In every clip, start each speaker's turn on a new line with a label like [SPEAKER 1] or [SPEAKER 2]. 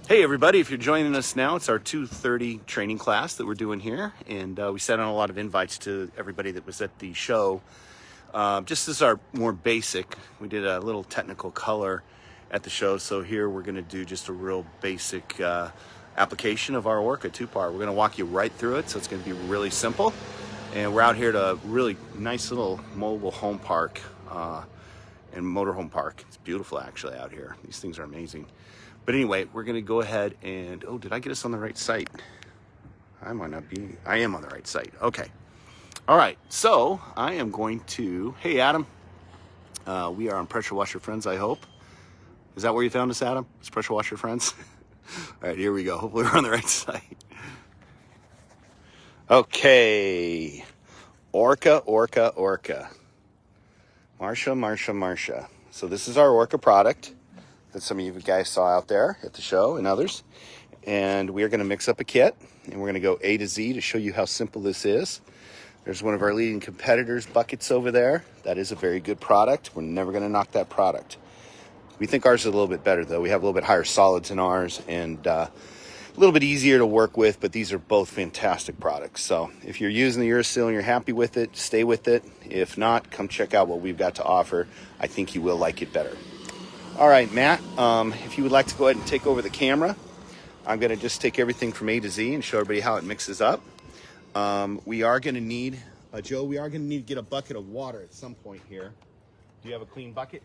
[SPEAKER 1] Hey everybody, if you're joining us now, it's our 2:30 training class that we're doing here, and we sent out a lot of invites to everybody that was at the show. Just as our more basic, we did a little technical color at the show, so here we're going to do just a real basic application of our Orca 2-part. We're going to walk you right through it, so it's going to be really simple. And we're out here at a really nice little mobile home park and motorhome park. It's beautiful actually out here. These things are amazing. But anyway, we're going to go ahead and, oh, did I get us on the right site? I might not be. I am on the right site. Okay. All right. So I am going to, hey, Adam. We are on Pressure Washer Friends, I hope. Is that where you found us, Adam? It's Pressure Washer Friends? All right, here we go. Hopefully we're on the right site. Okay. Orca, Orca, Orca. Marsha. So this is our Orca product that some of you guys saw out there at the show and others. And we are going to mix up a kit, and we're going to go A to Z to show you how simple this is. There's one of our leading competitors' buckets over there. That is a very good product. We're never going to knock that product. We think ours is a little bit better, though. We have a little bit higher solids in ours and a little bit easier to work with, but these are both fantastic products. So if you're using the Urethane and you're happy with it, stay with it. If not, come check out what we've got to offer. I think you will like it better. All right, Matt, if you would like to go ahead and take over the camera, I'm going to just take everything from A to Z and show everybody how it mixes up. We are going to need, Joe, we are going to need to get a bucket of water at some point here. Do you have a clean bucket?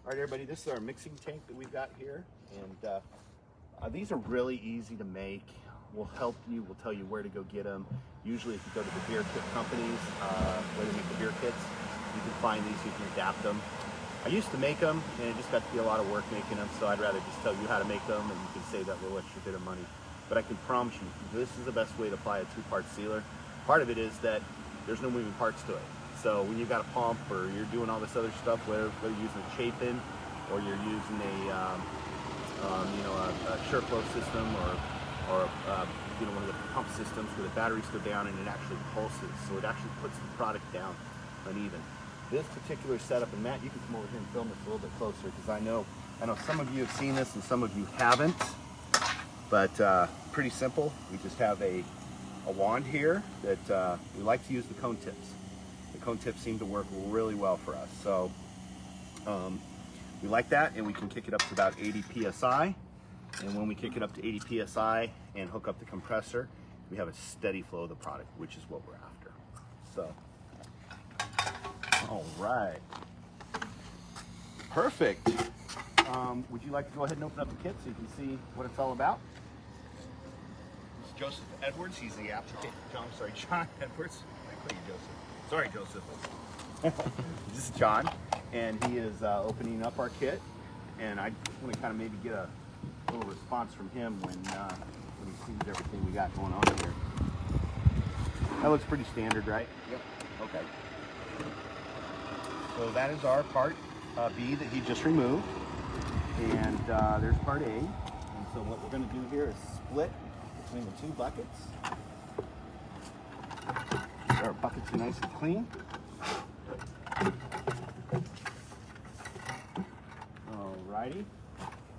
[SPEAKER 1] All right, everybody, this is our mixing tank that we've got here. And these are really easy to make. We'll help you. We'll tell you where to go get them. Usually if you go to the beer kit companies, where they make the beer kits, you can find these, you can adapt them. I used to make them, and it just got to be a lot of work making them, so I'd rather just tell you how to make them, and you can save that little extra bit of money. But I can promise you, this is the best way to apply a 2-part sealer. Part of it is that there's no moving parts to it. So when you've got a pump, or you're doing all this other stuff, whether you're using a Chapin, or you're using a SureFlow system, or one of the pump systems where the batteries go down and it actually pulses, so it actually puts the product down uneven. This particular setup, and Matt, you can come over here and film this a little bit closer, because I know some of you have seen this and some of you haven't, but pretty simple. We just have a wand here that we like to use the cone tips. The cone tips seem to work really well for us, so we like that, and we can kick it up to about 80 psi, and when we kick it up to 80 psi and hook up the compressor, we have a steady flow of the product, which is what we're after. So all right, perfect. Would you like to go ahead and open up the kit so you can see what it's all about? This is Joseph Edwards. He's the applicator. John Edwards. I call you Joseph. Sorry, Joseph. This is John, and he is opening up our kit. And I want to kind of maybe get a little response from him when he sees everything we got going on here. That looks pretty standard, right? Yep. Okay. So that is our part B that he just removed, and there's part A. And so what we're going to do here is split between the two buckets. So our buckets are nice and clean. Alrighty.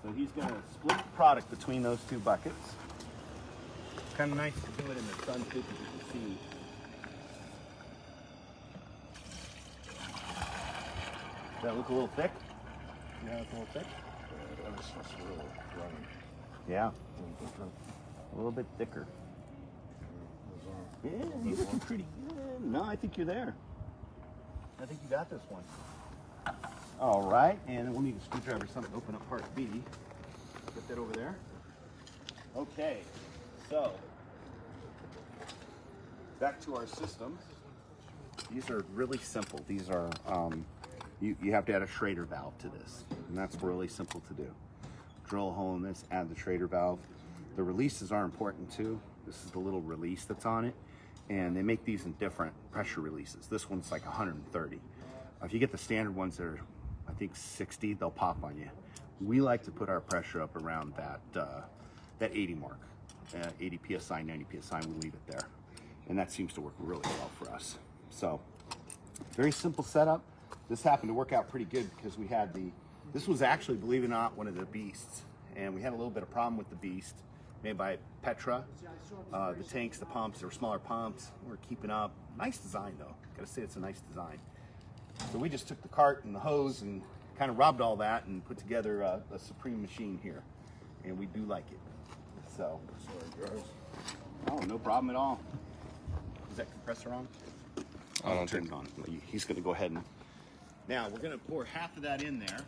[SPEAKER 1] So he's going to split the product between those two buckets. It's kind of nice to do it in the sun too, because you can see. Does that look a little thick? Yeah, it's a little thick. It's a little runny. Yeah. A little bit thicker. Yeah, you're looking pretty good. No, I think you're there. I think you got this one. All right, and we'll need a screwdriver or something to open up part B. Get that over there. Okay, so back to our system. These are really simple. These are you have to add a Schrader valve to this, and that's really simple to do. Drill a hole in this, add the Schrader valve. The releases are important too. This is the little release that's on it, and they make these in different pressure releases. This one's like 130. If you get the standard ones that are, I think 60, they'll pop on you. We like to put our pressure up around that 80 mark, 80 psi, 90 psi. We leave it there, and that seems to work really well for us. So very simple setup. This happened to work out pretty good because we had this was actually, believe it or not, one of the beasts. and we had a little bit of problem with the beast, made by Petra. The tanks, the pumps, they were smaller pumps. We're keeping up. Nice design though. Gotta say it's a nice design. So we just took the cart and the hose and kind of robbed all that and put together a Supreme machine here. And we do like it. So, oh, no problem at all. Is that compressor on?
[SPEAKER 2] I don't
[SPEAKER 1] turn it on. He's gonna go ahead and, now we're gonna pour half of that in there.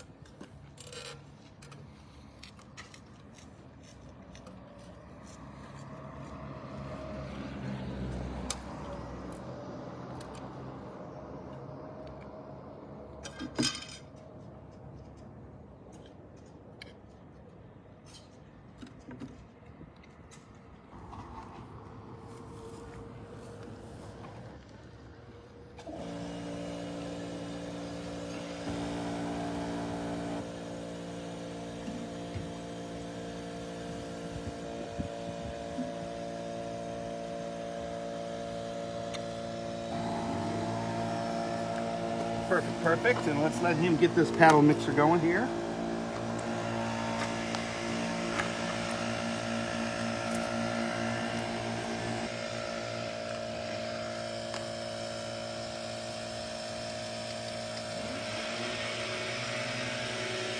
[SPEAKER 1] Perfect. And let's let him get this paddle mixer going here.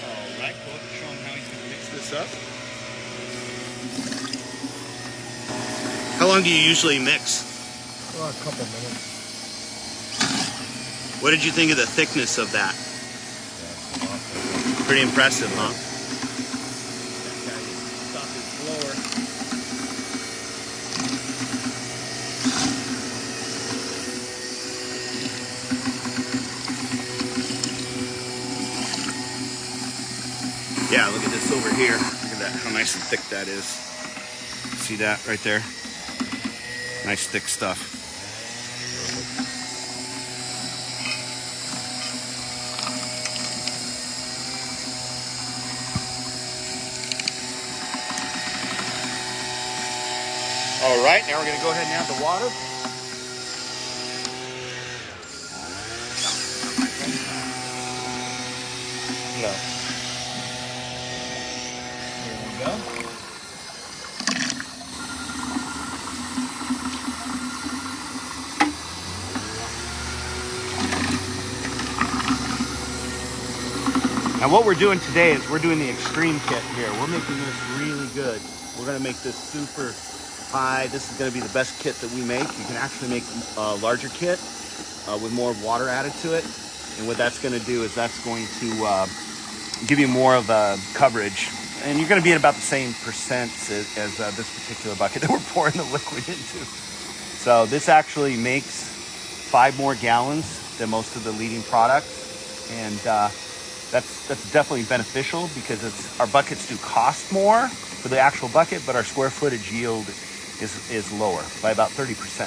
[SPEAKER 1] All right, we'll show him how he's going to mix this up. How long do you usually mix?
[SPEAKER 2] Oh, a couple minutes.
[SPEAKER 1] What did you think of the thickness of that? Pretty impressive, huh? That guy stopped his blower. Yeah, look at this over here. Look at that, how nice and thick that is. See that right there? Nice thick stuff. All right, now we're going to go ahead and add the water.
[SPEAKER 2] No.
[SPEAKER 1] Here we go. Now what we're doing today is we're doing the extreme kit here. We're making this really good. We're going to make this super high. This is going to be the best kit that we make. You can actually make a larger kit with more water added to it. And what that's going to do is that's going to give you more of a coverage. And you're going to be at about the same percent as this particular bucket that we're pouring the liquid into. So this actually makes 5 more gallons than most of the leading products. And that's definitely beneficial because our buckets do cost more for the actual bucket, but our square footage yield is lower by about 30%.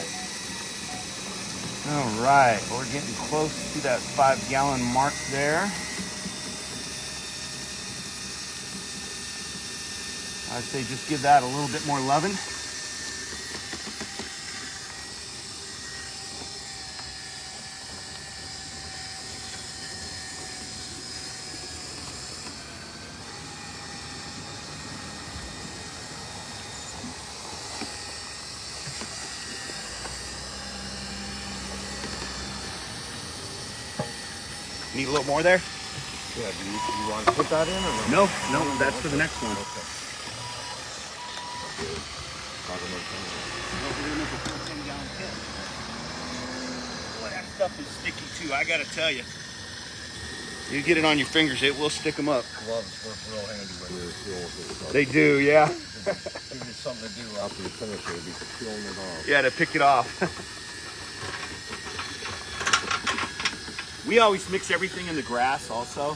[SPEAKER 1] All right, well, we're getting close to that 5-gallon mark there. I'd say just give that a little bit more loving. Need a little more there?
[SPEAKER 2] Yeah, do you want to put that in or no?
[SPEAKER 1] No, that's for the next one.
[SPEAKER 2] Okay.
[SPEAKER 1] We're gonna make a 10-gallon kit. Boy, that stuff is sticky too, I gotta tell you. You get it on your fingers, it will stick them up.
[SPEAKER 2] Gloves work real handy when you're doing it.
[SPEAKER 1] They do, yeah.
[SPEAKER 2] Give you something to do after you finish it, you'll be peeling it off.
[SPEAKER 1] Yeah, to pick it off. We always mix everything in the grass also.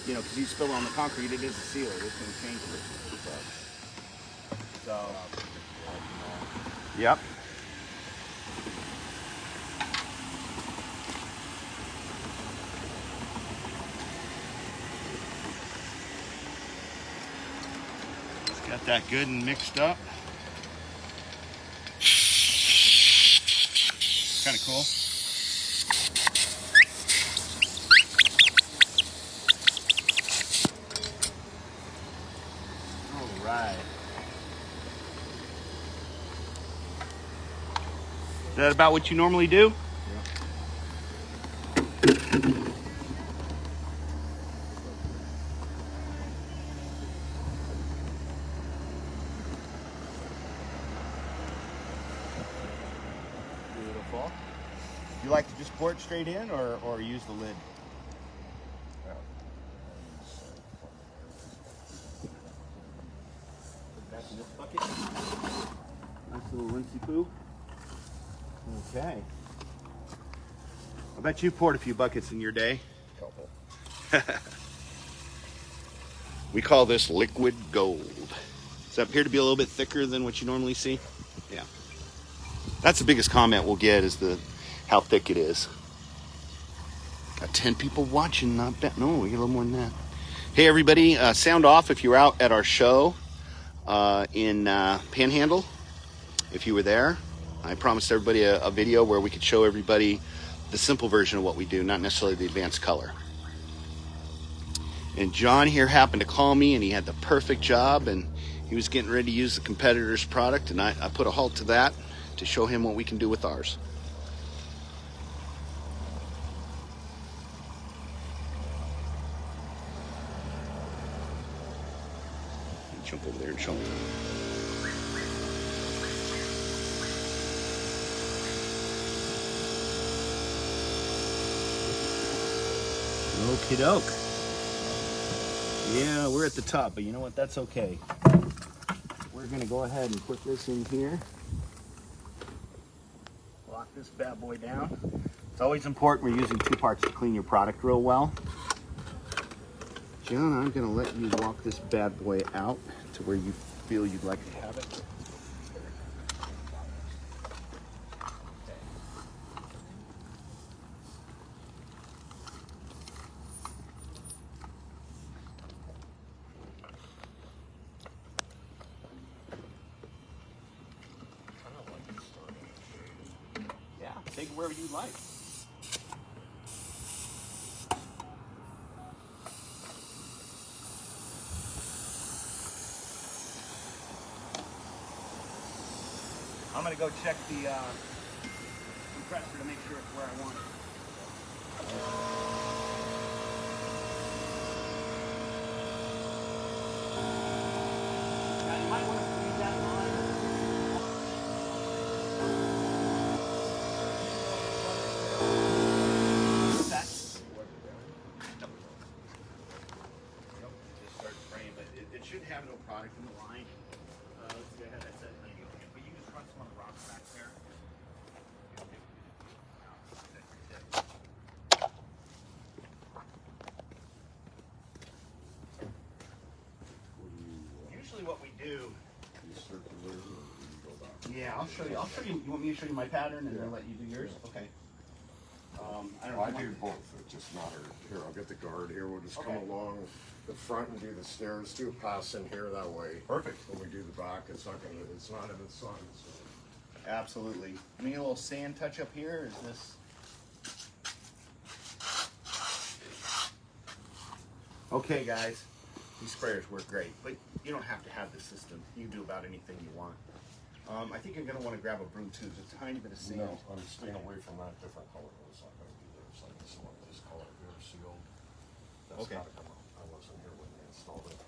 [SPEAKER 1] You know, because you spill it on the concrete, it is a sealer. It's going to change it. So, yep. Just got that good and mixed up. Kind of cool. right. Is that about what you normally do? Beautiful. You like to just pour it straight in or use the lid? Put that in this bucket. Nice little rinsey poo. Okay. I bet you poured a few buckets in your day.
[SPEAKER 2] Couple.
[SPEAKER 1] We call this liquid gold. Does that appear to be a little bit thicker than what you normally see? Yeah. That's the biggest comment we'll get is how thick it is. Got 10 people watching, not bad. No, we get a little more than that. Hey everybody, sound off if you were out at our show in Panhandle. If you were there, I promised everybody a video where we could show everybody the simple version of what we do, not necessarily the advanced color. And John here happened to call me, and he had the perfect job, and he was getting ready to use the competitor's product, and I put a halt to that to show him what we can do with ours. Jump over there and show me. Okie doke. Yeah, we're at the top, but you know what? That's okay. We're gonna go ahead and put this in here. Lock this bad boy down. It's always important we're using 2 parts to clean your product real well. John, I'm gonna let you walk this bad boy out to where you feel you'd like to have it. Yeah, take it wherever you like. I'm gonna go check the compressor to make sure it's where I want it. Now you might want to leave that line. What's that? Nope, just start spraying, but it should have no product in the line. Let's go ahead, I said, but you just run some on the rocks back there. Usually what we do. Yeah, I'll show you. You want me to show you my pattern and then let you do yours? Okay. I don't know.
[SPEAKER 2] I do both. It's just not here. I'll get the guard here. We'll just come along the front and do the stairs. Do a pass in here that way.
[SPEAKER 1] Perfect.
[SPEAKER 2] When we do the back, it's not in the sun. So.
[SPEAKER 1] Absolutely. Any little sand touch up here? Is this? Okay, guys. These sprayers work great, but you don't have to have this system. You can do about anything you want. I think you're going to want to grab a broom too. There's a tiny bit of sand.
[SPEAKER 2] No, I'm staying away from that different color. It's not going to be there. It's like this color here, sealed. That's
[SPEAKER 1] Okay.
[SPEAKER 2] got to come out. I wasn't here when they installed it.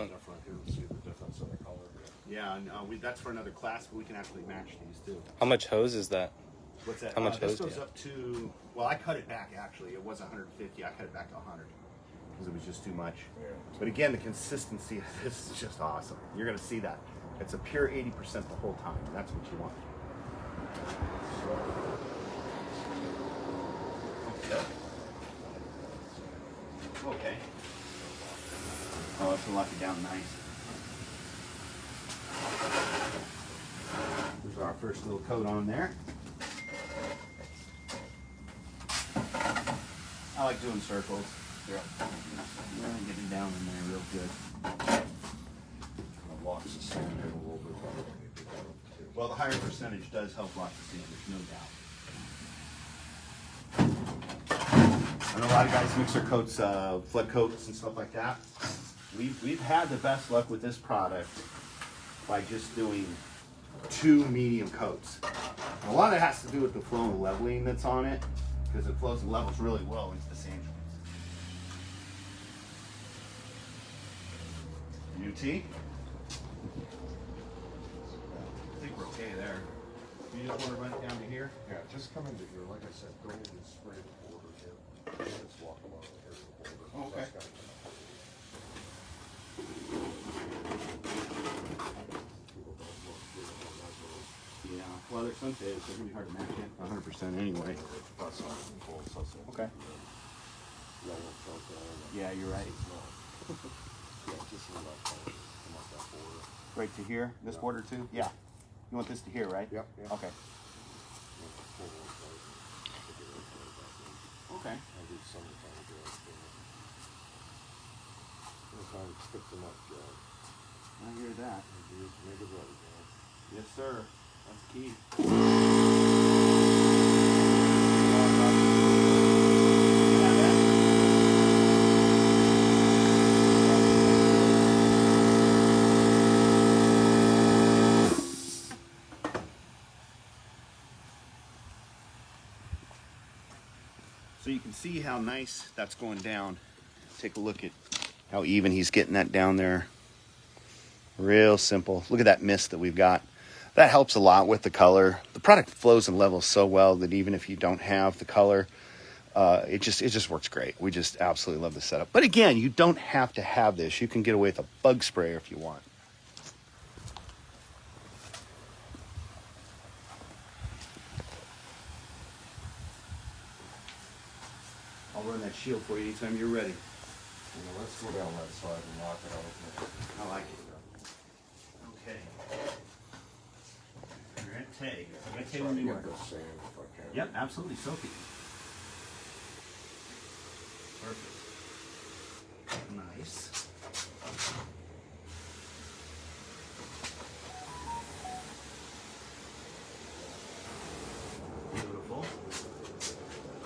[SPEAKER 2] Different here to see the difference in the color.
[SPEAKER 1] Yeah, and that's for another class, but we can actually match these too.
[SPEAKER 3] How much hose is that?
[SPEAKER 1] What's that?
[SPEAKER 3] How much
[SPEAKER 1] this
[SPEAKER 3] hose
[SPEAKER 1] goes
[SPEAKER 3] do you
[SPEAKER 1] up to, well, I cut it back actually. It was 150. I cut it back to 100 because it was just too much.
[SPEAKER 2] Yeah.
[SPEAKER 1] But again, the consistency of this is just awesome. You're going to see that. It's a pure 80% the whole time. That's what you want. Okay. Oh, that's gonna lock it down nice. There's our first little coat on there. I like doing circles.
[SPEAKER 2] Yeah.
[SPEAKER 1] Really getting down in there real good.
[SPEAKER 2] Kind of locks the sand in a little bit better when you do that too.
[SPEAKER 1] Well, the higher percentage does help lock the sand, there's no doubt. I know a lot of guys mix their coats, flood coats and stuff like that. We've had the best luck with this product by just doing 2 medium coats. And a lot of it has to do with the flow and leveling that's on it, because it flows and levels really well into the sand joints. UT? I think we're okay there. You just want to run it down to here?
[SPEAKER 2] Yeah, just come into here. Like I said, go and spray the border here. Let's walk along here to the border.
[SPEAKER 1] Oh, okay.
[SPEAKER 2] That's gotta come out. People don't look good on that little
[SPEAKER 1] Yeah. Well, there's some days they're going to be hard to match it 100% anyway.
[SPEAKER 2] bus on and full sussing.
[SPEAKER 1] Okay.
[SPEAKER 2] Yellow filter.
[SPEAKER 1] Yeah, you're right.
[SPEAKER 2] Yeah, just a little color. Come out that border.
[SPEAKER 1] Right to here? This border too? Yeah. You want this to here, right?
[SPEAKER 2] Yep. Yep.
[SPEAKER 1] Okay. Okay.
[SPEAKER 2] I'll do summertime jobs. Sometimes fix them up jobs.
[SPEAKER 1] I hear that.
[SPEAKER 2] Make it right, man.
[SPEAKER 1] Yes, sir. That's key. So you can see how nice that's going down. Take a look at how even he's getting that down there. Real simple. Look at that mist that we've got. That helps a lot with the color. The product flows and levels so well that even if you don't have the color, it just works great. We just absolutely love the setup. But again, you don't have to have this. You can get away with a bug sprayer if you want. I'll run that shield for you anytime you're ready.
[SPEAKER 2] Let's go down that side and knock it out.
[SPEAKER 1] I like it. Okay. Urethane. Urethane will be
[SPEAKER 2] Get
[SPEAKER 1] working.
[SPEAKER 2] the sand if I can.
[SPEAKER 1] Yep, absolutely. Soak it. Perfect. Nice. Beautiful.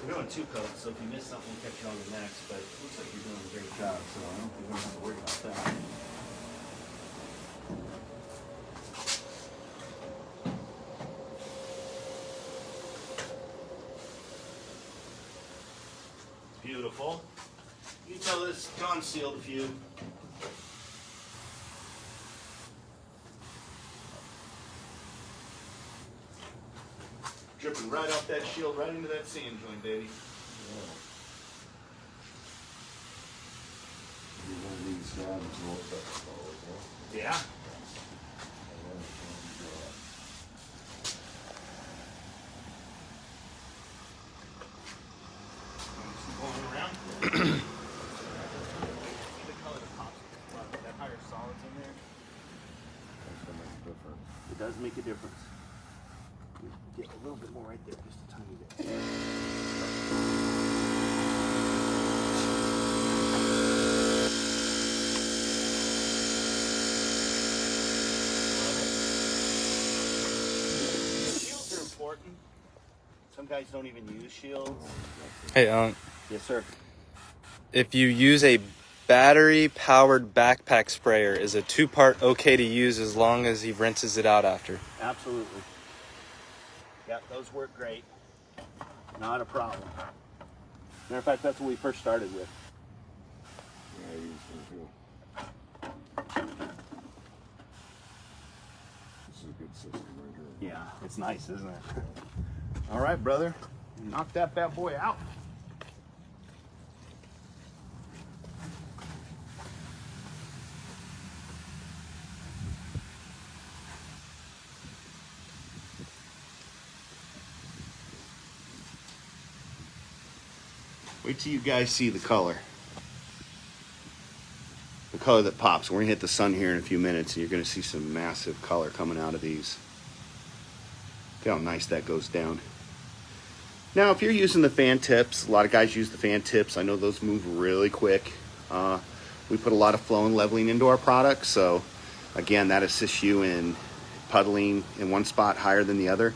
[SPEAKER 1] We're doing 2 coats, so if you miss something, we'll catch you on the next, but it looks like you're doing a great job, so I don't think we're going to have to worry about that. Beautiful. You can tell this, John sealed a few. Dripping right off that shield, right into that sand joint, baby.
[SPEAKER 2] One of these jobs will affect the
[SPEAKER 1] Yeah. Going around. See the color that pops, that higher solids in there?
[SPEAKER 2] That's gonna make a difference.
[SPEAKER 1] It does make a difference. Get a little bit more right there, just a tiny bit. Shields are important. Some guys don't even use shields.
[SPEAKER 3] Hey,
[SPEAKER 1] Yes, sir.
[SPEAKER 3] if you use a battery-powered backpack sprayer, is a 2-part okay to use as long as he rinses it out after?
[SPEAKER 1] Absolutely. Yep, those work great. Not a problem. Matter of fact, that's what we first started with.
[SPEAKER 2] Yeah, I use them too. This is a good system right here.
[SPEAKER 1] Yeah, it's nice, isn't it? All right, brother. Knock that bad boy out. Wait till you guys see the color. The color that pops. We're gonna hit the sun here in a few minutes and you're gonna see some massive color coming out of these. Look how nice that goes down. Now, if you're using the fan tips, a lot of guys use the fan tips. I know those move really quick. We put a lot of flow and leveling into our products, so again, that assists you in puddling in one spot higher than the other.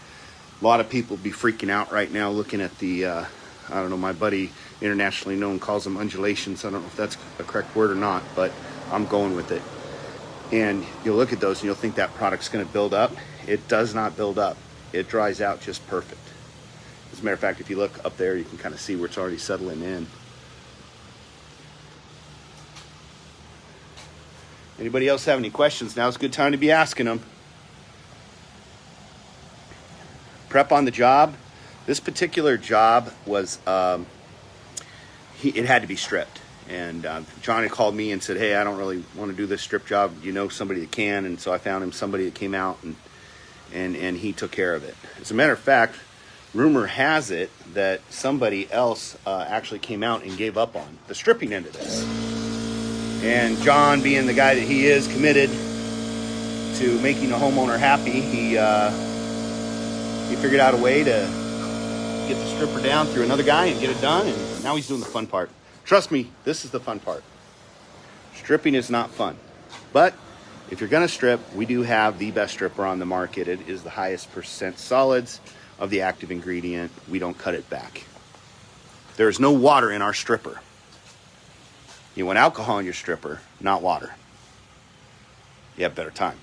[SPEAKER 1] A lot of people be freaking out right now looking at the, I don't know, my buddy internationally known calls them undulations. I don't know if that's a correct word or not, but I'm going with it. And you'll look at those and you'll think that product's going to build up. It does not build up. It dries out just perfect. As a matter of fact, if you look up there, you can kind of see where it's already settling in. Anybody else have any questions? Now's a good time to be asking them. Prep on the job. This particular job was, it had to be stripped. And John had called me and said, hey, I don't really want to do this strip job. You know somebody that can? And so I found him somebody that came out and he took care of it. As a matter of fact, rumor has it that somebody else actually came out and gave up on the stripping end of this. And John, being the guy that he is, committed to making a homeowner happy, he figured out a way to get the stripper down through another guy and get it done, and now he's doing the fun part. Trust me, this is the fun part. Stripping is not fun. But if you're going to strip, we do have the best stripper on the market. It is the highest percent solids of the active ingredient. We don't cut it back. There is no water in our stripper. You want alcohol in your stripper, not water. You have better time.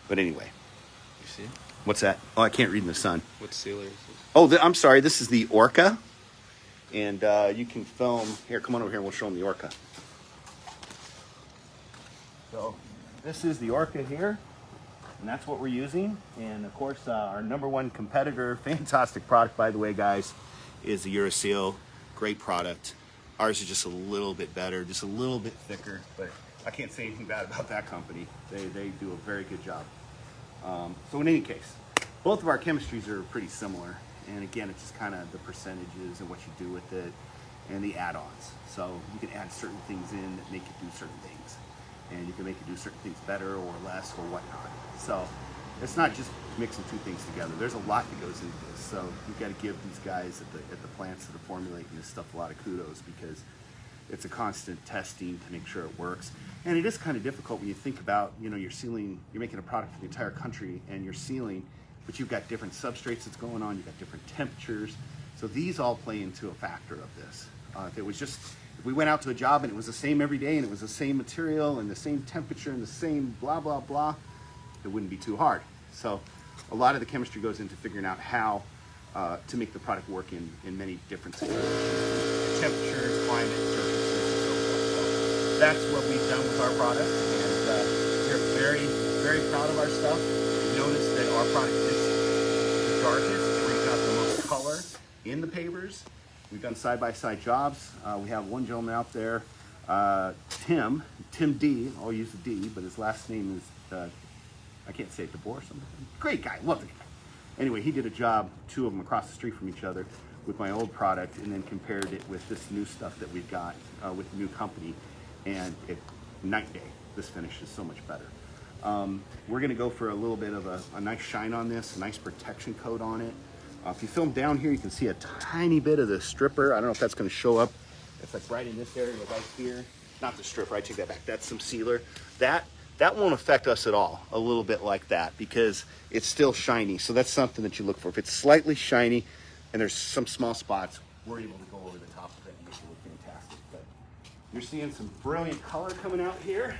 [SPEAKER 1] But anyway.
[SPEAKER 3] You see?
[SPEAKER 1] What's that? Oh, I can't read in the sun.
[SPEAKER 3] What sealer is this?
[SPEAKER 1] Oh, I'm sorry. This is the Orca. And you can film. Here, come on over here and we'll show them the Orca. So this is the Orca here. And that's what we're using. And of course, our number one competitor, fantastic product, by the way, guys, is the Uraseal. Great product. Ours is just a little bit better, just a little bit thicker. But I can't say anything bad about that company. They do a very good job. So in any case, both of our chemistries are pretty similar. And again, it's just kind of the percentages and what you do with it and the add-ons. So you can add certain things in that make it do certain things. And you can make it do certain things better or less or whatnot. So it's not just mixing two things together. There's a lot that goes into this. So you've got to give these guys at the plants that are formulating this stuff a lot of kudos, because it's a constant testing to make sure it works. And it is kind of difficult when you think about, you're sealing, you're making a product for the entire country and you're sealing, but you've got different substrates that's going on, you've got different temperatures. So these all play into a factor of this. If we went out to a job and it was the same every day and it was the same material and the same temperature and the same blah, blah, blah, it wouldn't be too hard. So a lot of the chemistry goes into figuring out how to make the product work in many different situations, temperatures, climate, surfaces, and so forth. So that's what we've done with our product, and we're very, very proud of our stuff. Notice that our product is the darkest. It brings out the most color in the pavers. We've done side-by-side jobs. We have one gentleman out there, Tim D. I'll use the D, but his last name is, I can't say it, DeBoer or something. Great guy, love the guy. Anyway, he did a job, two of them across the street from each other, with my old product, and then compared it with this new stuff that we've got with the new company, and night and day. This finish is so much better. We're going to go for a little bit of a nice shine on this, a nice protection coat on it. If you film down here, you can see a tiny bit of the stripper. I don't know if that's going to show up. It's like right in this area, right here. Not the stripper, I take that back. That's some sealer. That won't affect us at all, a little bit like that, because it's still shiny. So that's something that you look for. If it's slightly shiny and there's some small spots, we're able to go over the top of it and make it look fantastic. But you're seeing some brilliant color coming out here.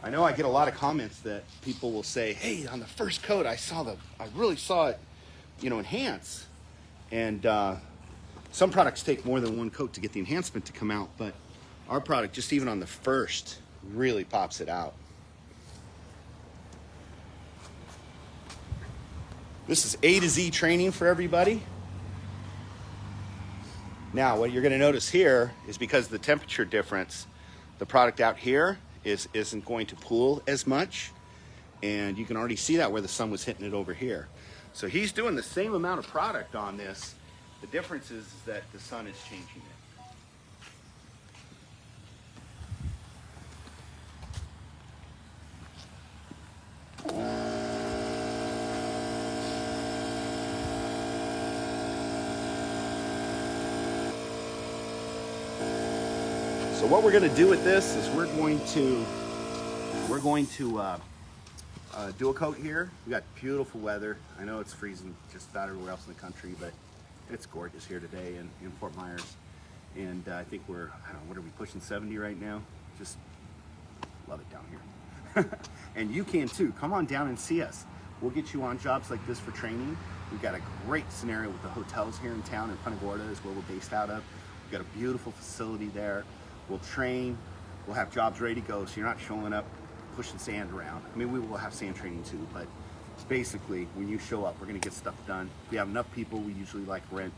[SPEAKER 1] I know I get a lot of comments that people will say, hey, on the first coat, I really saw it, enhance. And some products take more than one coat to get the enhancement to come out, but our product, just even on the first, really pops it out. This is A to Z training for everybody. Now, what you're going to notice here is, because of the temperature difference, the product out here isn't going to pool as much, and you can already see that where the sun was hitting it over here. So he's doing the same amount of product on this. The difference is that the sun is changing it. So what we're going to do with this is we're going to do a coat here. We got beautiful weather. I know it's freezing just about everywhere else in the country, but it's gorgeous here today in Fort Myers. And I think we're, I don't know, what are we pushing 70 right now? Just love it down here. And you can too. Come on down and see us. We'll get you on jobs like this for training. We've got a great scenario with the hotels here in town. In Punta Gorda is where we're based out of. We've got a beautiful facility there. We'll train. We'll have jobs ready to go, so you're not showing up pushing sand around. I mean, we will have sand training too, but basically, when you show up, we're going to get stuff done. If we have enough people, we usually like rent.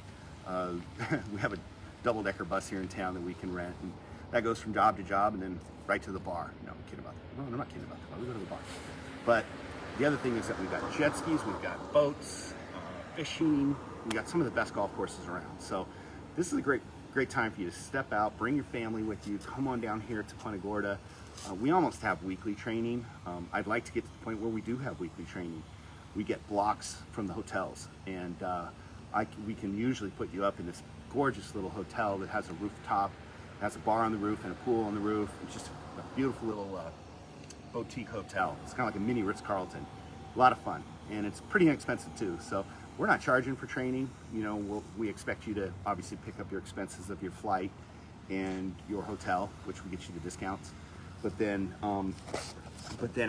[SPEAKER 1] We have a double-decker bus here in town that we can rent, and that goes from job to job and then right to the bar. No, I'm kidding about that. No, I'm not kidding about the bar. We go to the bar. But the other thing is that we've got jet skis, we've got boats, fishing. We got some of the best golf courses around. So this is a great time for you to step out, bring your family with you, come on down here to Punta Gorda. We almost have weekly training. I'd like to get to the point where we do have weekly training. We get blocks from the hotels, and we can usually put you up in this gorgeous little hotel that has a rooftop, has a bar on the roof and a pool on the roof. It's just a beautiful little boutique hotel. It's kind of like a mini Ritz-Carlton. A lot of fun, and it's pretty inexpensive too. So we're not charging for training. You know, we expect you to obviously pick up your expenses of your flight and your hotel, which will get you the discounts. But then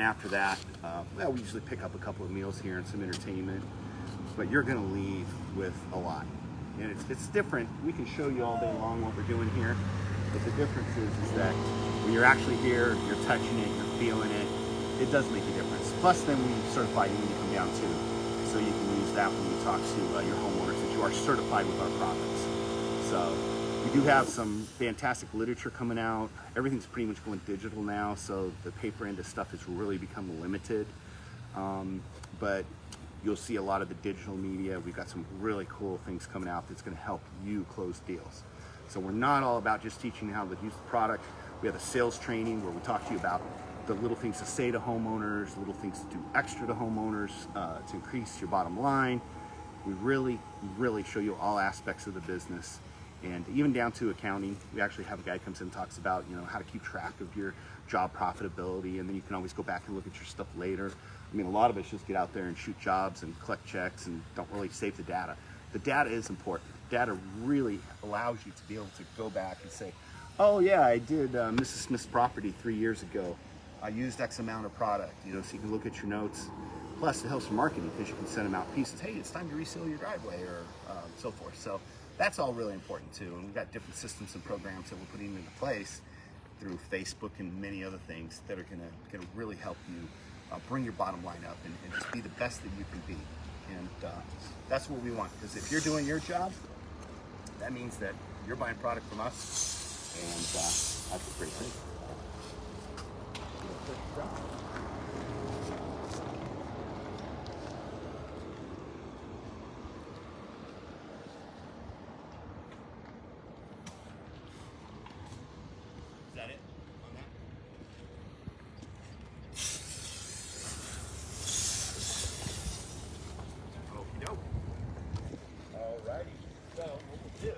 [SPEAKER 1] after that, well, we usually pick up a couple of meals here and some entertainment. But you're going to leave with a lot, and it's different. We can show you all day long what we're doing here, but the difference is that when you're actually here, you're touching it, you're feeling it. It does make a difference. Plus, then we certify you when you come down too, so you can use that when you talk to your homeowners that you are certified with our products. So we do have some fantastic literature coming out. Everything's pretty much going digital now, so the paper end of stuff has really become limited. But you'll see a lot of the digital media. We've got some really cool things coming out that's going to help you close deals. So we're not all about just teaching you how to use the product. We have a sales training where we talk to you about the little things to say to homeowners, little things to do extra to homeowners to increase your bottom line. We really show you all aspects of the business, and even down to accounting. We actually have a guy who comes in and talks about, you know, how to keep track of your job profitability, and then you can always go back and look at your stuff later. I mean, a lot of us just get out there and shoot jobs and collect checks and don't really save the data. The data is important. Data really allows you to be able to go back and say, oh yeah, I did Mrs. Smith's property 3 years ago. I used X amount of product, you know, so you can look at your notes. Plus it helps for marketing because you can send them out pieces. Hey, it's time to reseal your driveway or so forth. So that's all really important too. And we've got different systems and programs that we're putting into place through Facebook and many other things that are gonna really help you bring your bottom line up and just be the best that you can be. And that's what we want, because if you're doing your job, that means that you're buying product from us, and that's a great thing. Is that it on that? Okey doke. Alrighty, so what we'll do,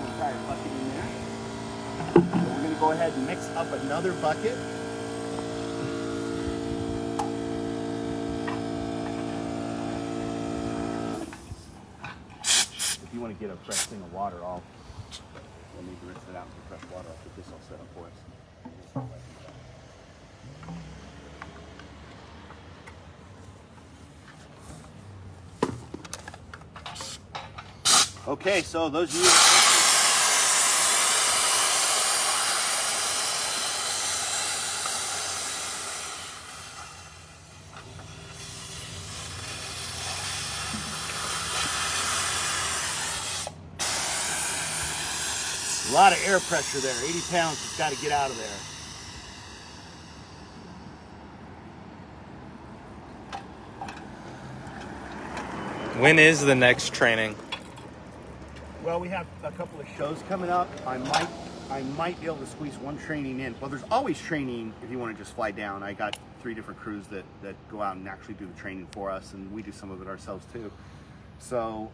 [SPEAKER 1] entire bucket in there. So we're going to go ahead and mix up another bucket. If you want to get a fresh thing of water, we'll need to rinse it out with fresh water. I'll get this all set up for us. Okay, so those of you a lot of air pressure there, 80 pounds, it's got to get out of there.
[SPEAKER 3] When is the next training?
[SPEAKER 1] Well, we have a couple of shows coming up. I might be able to squeeze one training in. Well, there's always training if you want to just fly down. I got 3 different crews that go out and actually do the training for us, and we do some of it ourselves too. So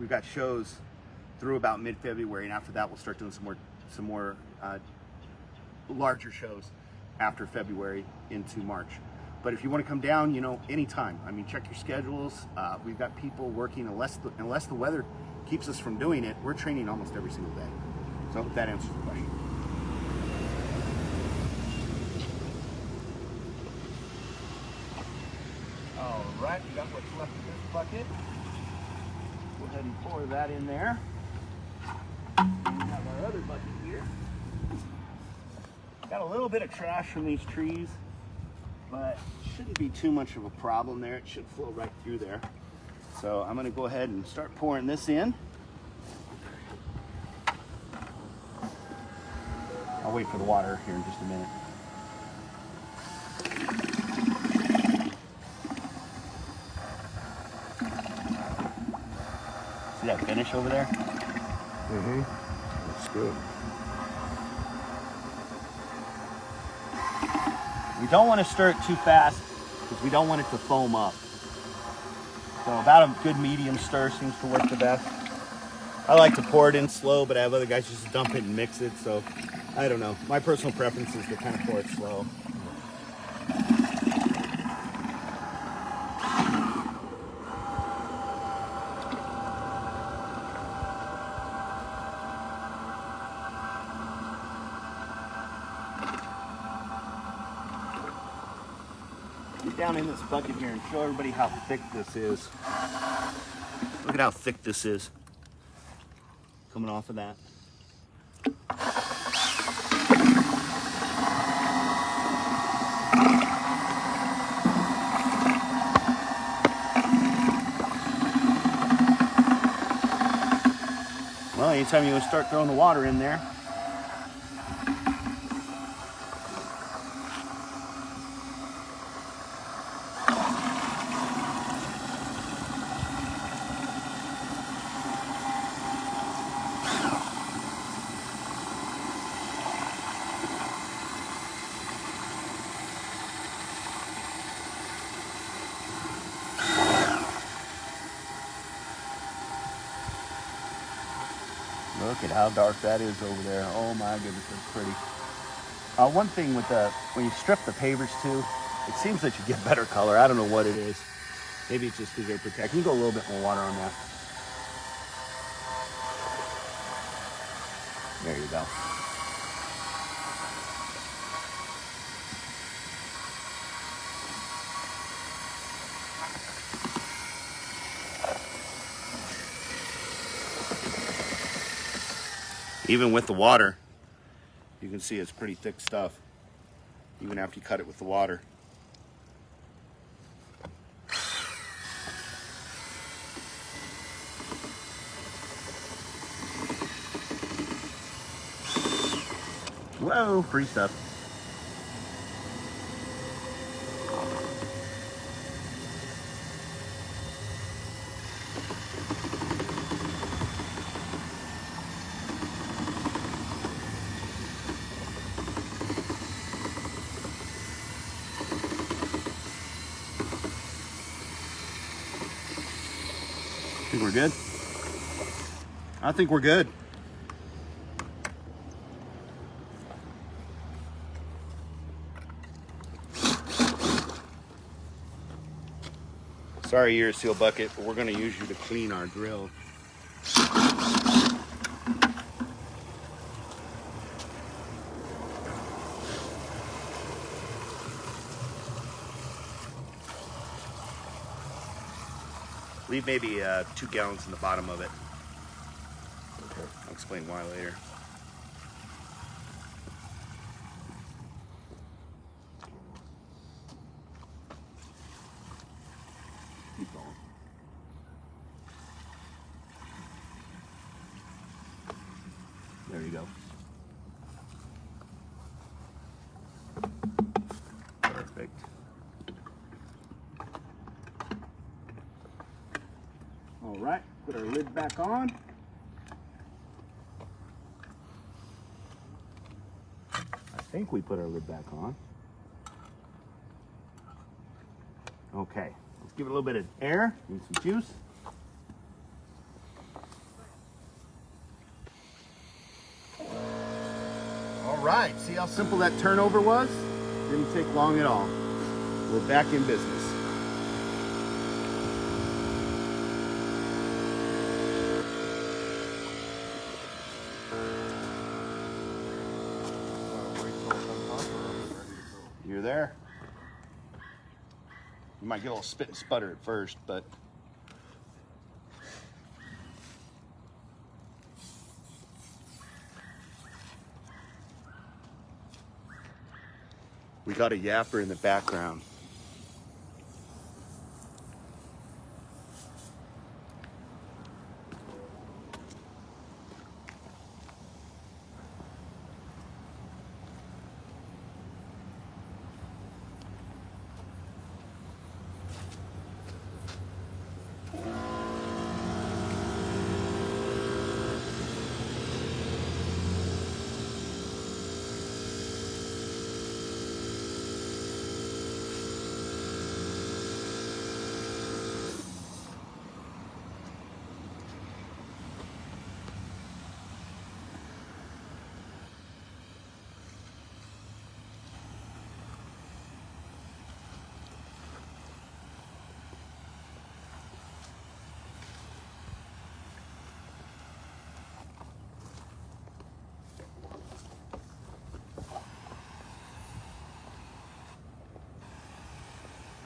[SPEAKER 1] we've got shows through about mid-February, and after that we'll start doing some more larger shows after February into March. But if you want to come down, you know, anytime. I mean, check your schedules. We've got people working unless the weather keeps us from doing it, we're training almost every single day. So I hope that answers the question. All right, we got what's left of this bucket. Go ahead and pour that in there. And we have our other bucket here. Got a little bit of trash from these trees, but shouldn't be too much of a problem there. It should flow right through there. So I'm gonna go ahead and start pouring this in. I'll wait for the water here in just a minute. See that finish over there?
[SPEAKER 2] Mm-hmm. That's good.
[SPEAKER 1] We don't want to stir it too fast because we don't want it to foam up. So about a good medium stir seems to work the best. I like to pour it in slow, but I have other guys just dump it and mix it. So I don't know. My personal preference is to kind of pour it slow. Get down in this bucket here and show everybody how thick this is. Look at how thick this is coming off of that. Well, anytime you want to start throwing the water in there, look at how dark that is over there. Oh my goodness, that's pretty. One thing with when you strip the pavers too, it seems that you get better color. I don't know what it is. Maybe it's just because they're protected. You can go a little bit more water on that. There you go. Even with the water, you can see it's pretty thick stuff, even after you cut it with the water. Whoa, free stuff. Think we're good? I think we're good. Sorry, you're a seal bucket, but we're going to use you to clean our drill. Leave maybe 2 gallons in the bottom of it.
[SPEAKER 2] Okay.
[SPEAKER 1] I'll explain why later. Keep going. There you go. Perfect. All right, put our lid back on. I think we put our lid back on. Okay, let's give it a little bit of air and some juice. All right, see how simple that turnover was? Didn't take long at all. We're back in business. You're there. You might get a little spit and sputter at first, but we got a yapper in the background.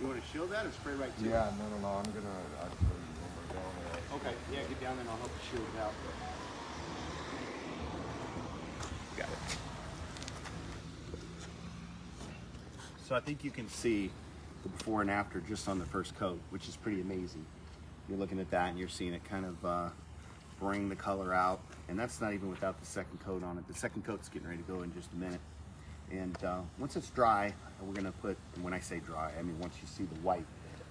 [SPEAKER 1] You want to show that or spray right to it?
[SPEAKER 2] Yeah, no. I'm gonna actually when we're down there.
[SPEAKER 1] Okay, yeah, get down there and I'll help you shoot it out. Got it. So I think you can see the before and after just on the first coat, which is pretty amazing. You're looking at that and you're seeing it kind of bring the color out. And that's not even without the second coat on it. The second coat's getting ready to go in just a minute. And once it's dry, we're gonna put, and when I say dry, I mean once you see the white,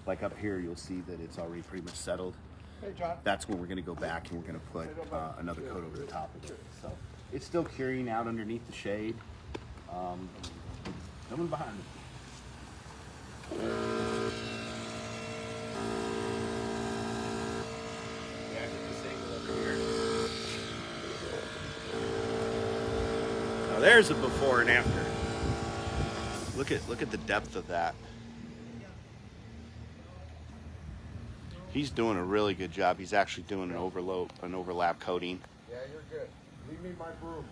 [SPEAKER 1] like up here, you'll see that it's already pretty much settled.
[SPEAKER 2] Hey, John.
[SPEAKER 1] That's when we're gonna go back and we're gonna put another coat over the top of it. So it's still curing out underneath the shade. Coming behind me. Yeah, get this angle over here. Now there's a before and after. Look at the depth of that. He's doing a really good job. He's actually doing an overlap coating.
[SPEAKER 2] Yeah, you're good. Leave me my broom.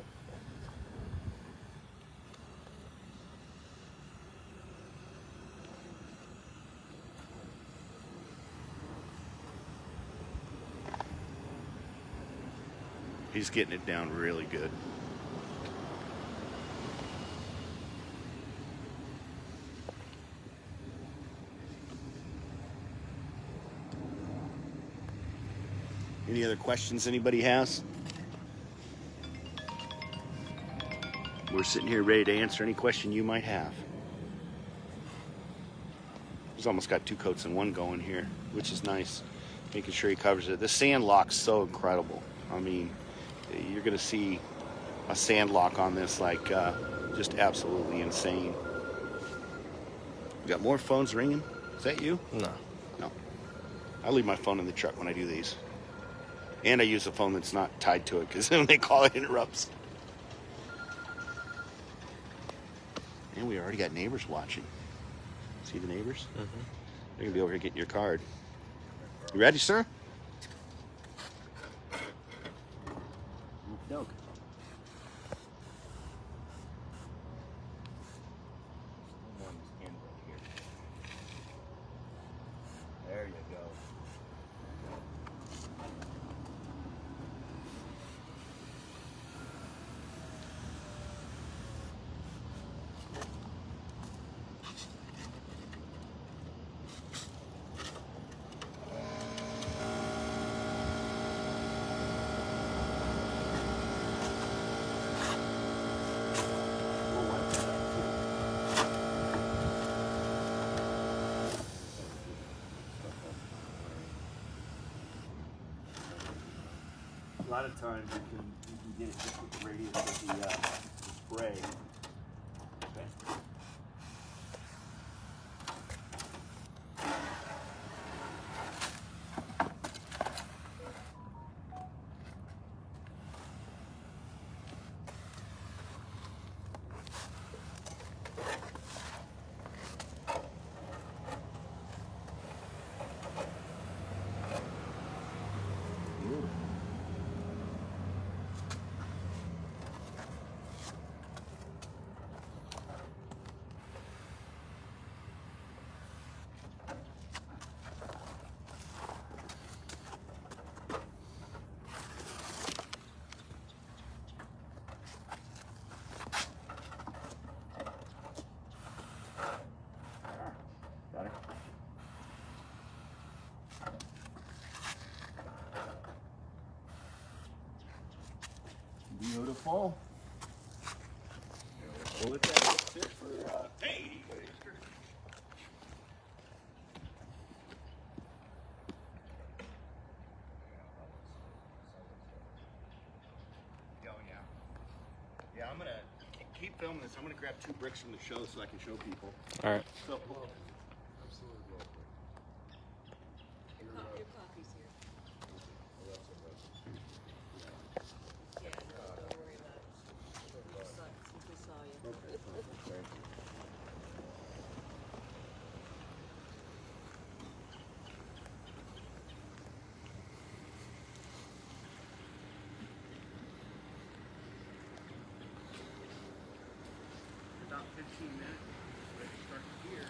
[SPEAKER 1] He's getting it down really good. Any other questions anybody has? We're sitting here ready to answer any question you might have. He's almost got two coats in one going here, which is nice. Making sure he covers it. The sand lock's so incredible. I mean, you're gonna see a sand lock on this like just absolutely insane. You got more phones ringing? Is that you?
[SPEAKER 3] No.
[SPEAKER 1] No. I leave my phone in the truck when I do these. And I use a phone that's not tied to it because when they call, it interrupts. And we already got neighbors watching. See the neighbors?
[SPEAKER 3] Mm-hmm.
[SPEAKER 1] They're going to be over here getting your card. You ready, sir? Doke. There you go. A lot of times you can get it just with the radius of the spray. Okay. full. We'll let that sit for, hey! Yeah, I'm gonna keep filming this. I'm gonna grab 2 bricks from the show so I can show people.
[SPEAKER 3] All right.
[SPEAKER 1] So,
[SPEAKER 4] Your coffee's here. Yeah, no, don't worry about it. Since we saw you.
[SPEAKER 2] Okay, perfect, thank you.
[SPEAKER 1] about 15 minutes. Let's start here.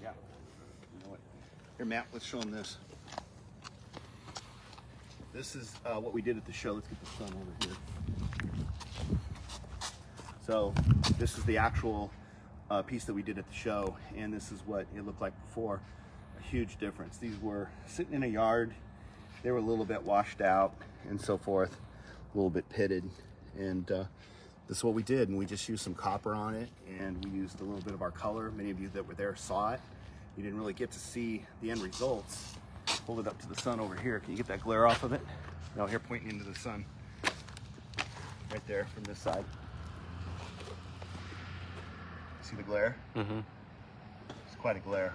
[SPEAKER 1] Yeah. You know what? Here, Matt, let's show them this. This is what we did at the show. Let's get the sun over here. So this is the actual piece that we did at the show, and this is what it looked like before. A huge difference. These were sitting in a yard. They were a little bit washed out and so forth, a little bit pitted, and this is what we did. And we just used some copper on it, and we used a little bit of our color. Many of you that were there saw it. You didn't really get to see the end results. Hold it up to the sun over here. Can you get that glare off of it? No, here, pointing into the sun. Right there from this side. See the glare?
[SPEAKER 3] Mm-hmm.
[SPEAKER 1] It's quite a glare.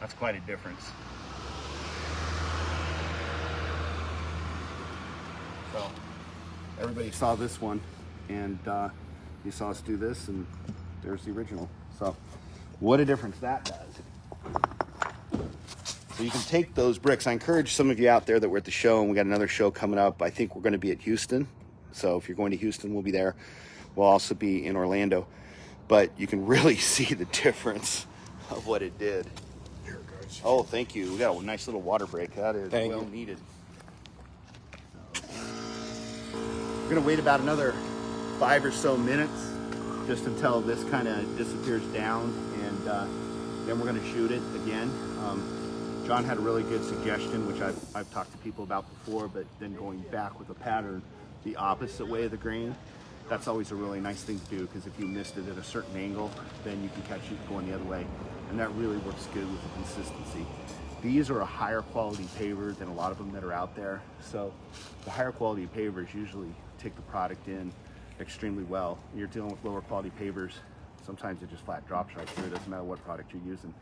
[SPEAKER 1] That's quite a difference. So, everybody saw this one, and you saw us do this, and there's the original. So, what a difference that does. So you can take those bricks. I encourage some of you out there that were at the show, and we got another show coming up. I think we're going to be at Houston. So if you're going to Houston, we'll be there. We'll also be in Orlando. But you can really see the difference of what it did.
[SPEAKER 2] Here, guys.
[SPEAKER 1] Oh, thank you. We got a nice little water break. That is
[SPEAKER 3] Thank
[SPEAKER 1] well
[SPEAKER 3] you.
[SPEAKER 1] needed. We're going to wait about another 5 or so minutes just until this kind of disappears down, and then we're going to shoot it again. John had a really good suggestion, which I've talked to people about before, but then going back with a pattern the opposite way of the grain, that's always a really nice thing to do, because if you missed it at a certain angle, then you can catch it going the other way, and that really works good with the consistency. These are a higher quality paver than a lot of them that are out there, so the higher quality pavers usually take the product in extremely well. You're dealing with lower quality pavers, sometimes it just flat drops right through. It doesn't matter what product you're using.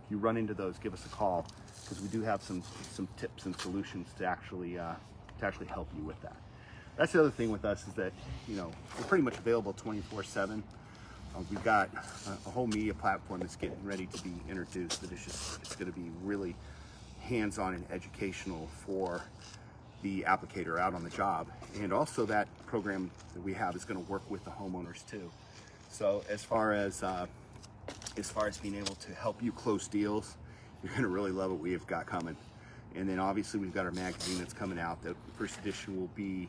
[SPEAKER 1] If you run into those, give us a call, because we do have some tips and solutions to actually help you with that. That's the other thing with us, is that, you know, we're pretty much available 24/7. We've got a whole media platform that's getting ready to be introduced, that it's going to be really hands-on and educational for the applicator out on the job. And also that program that we have is going to work with the homeowners too. So as far as being able to help you close deals, you're going to really love what we have got coming. And then obviously we've got our magazine that's coming out. The first edition will be,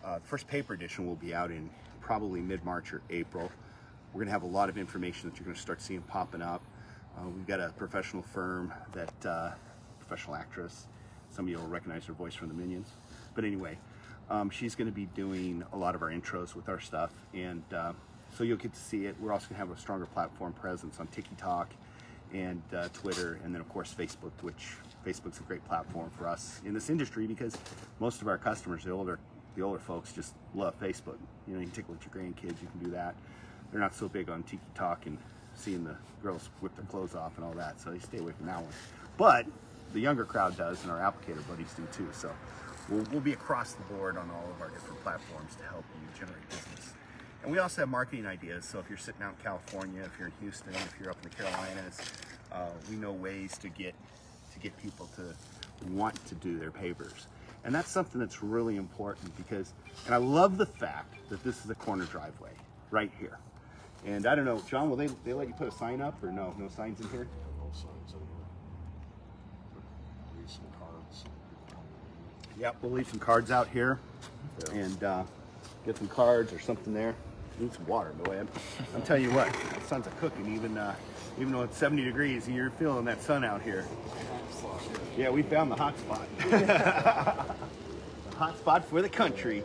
[SPEAKER 1] the first paper edition will be out in probably mid-March or April. We're going to have a lot of information that you're going to start seeing popping up. We've got a professional firm that, professional actress, some of you will recognize her voice from the Minions. But anyway, she's going to be doing a lot of our intros with our stuff, and so you'll get to see it. We're also going to have a stronger platform presence on TikTok and Twitter, and then of course Facebook, which Facebook's a great platform for us in this industry, because most of our customers, the older folks, just love Facebook. You know, you can take a look at your grandkids, you can do that. They're not so big on TikTok and seeing the girls whip their clothes off and all that, so they stay away from that one. But the younger crowd does, and our applicator buddies do too. So we'll be across the board on all of our different platforms to help you generate business. And we also have marketing ideas. So if you're sitting out in California, if you're in Houston, if you're up in the Carolinas, we know ways to get people to want to do their pavers. And that's something that's really important, because, and I love the fact that this is a corner driveway right here. And I don't know, John, will they let you put a sign up or no? No signs in here?
[SPEAKER 2] No signs in here. Leave some cards.
[SPEAKER 1] Yep, we'll leave some cards out here and get some cards or something there. Need some water, boy. I'm telling you what, the sun's a cooking. Even though it's 70 degrees, you're feeling that sun out here. Yeah, we found the hot spot. The hot spot for the country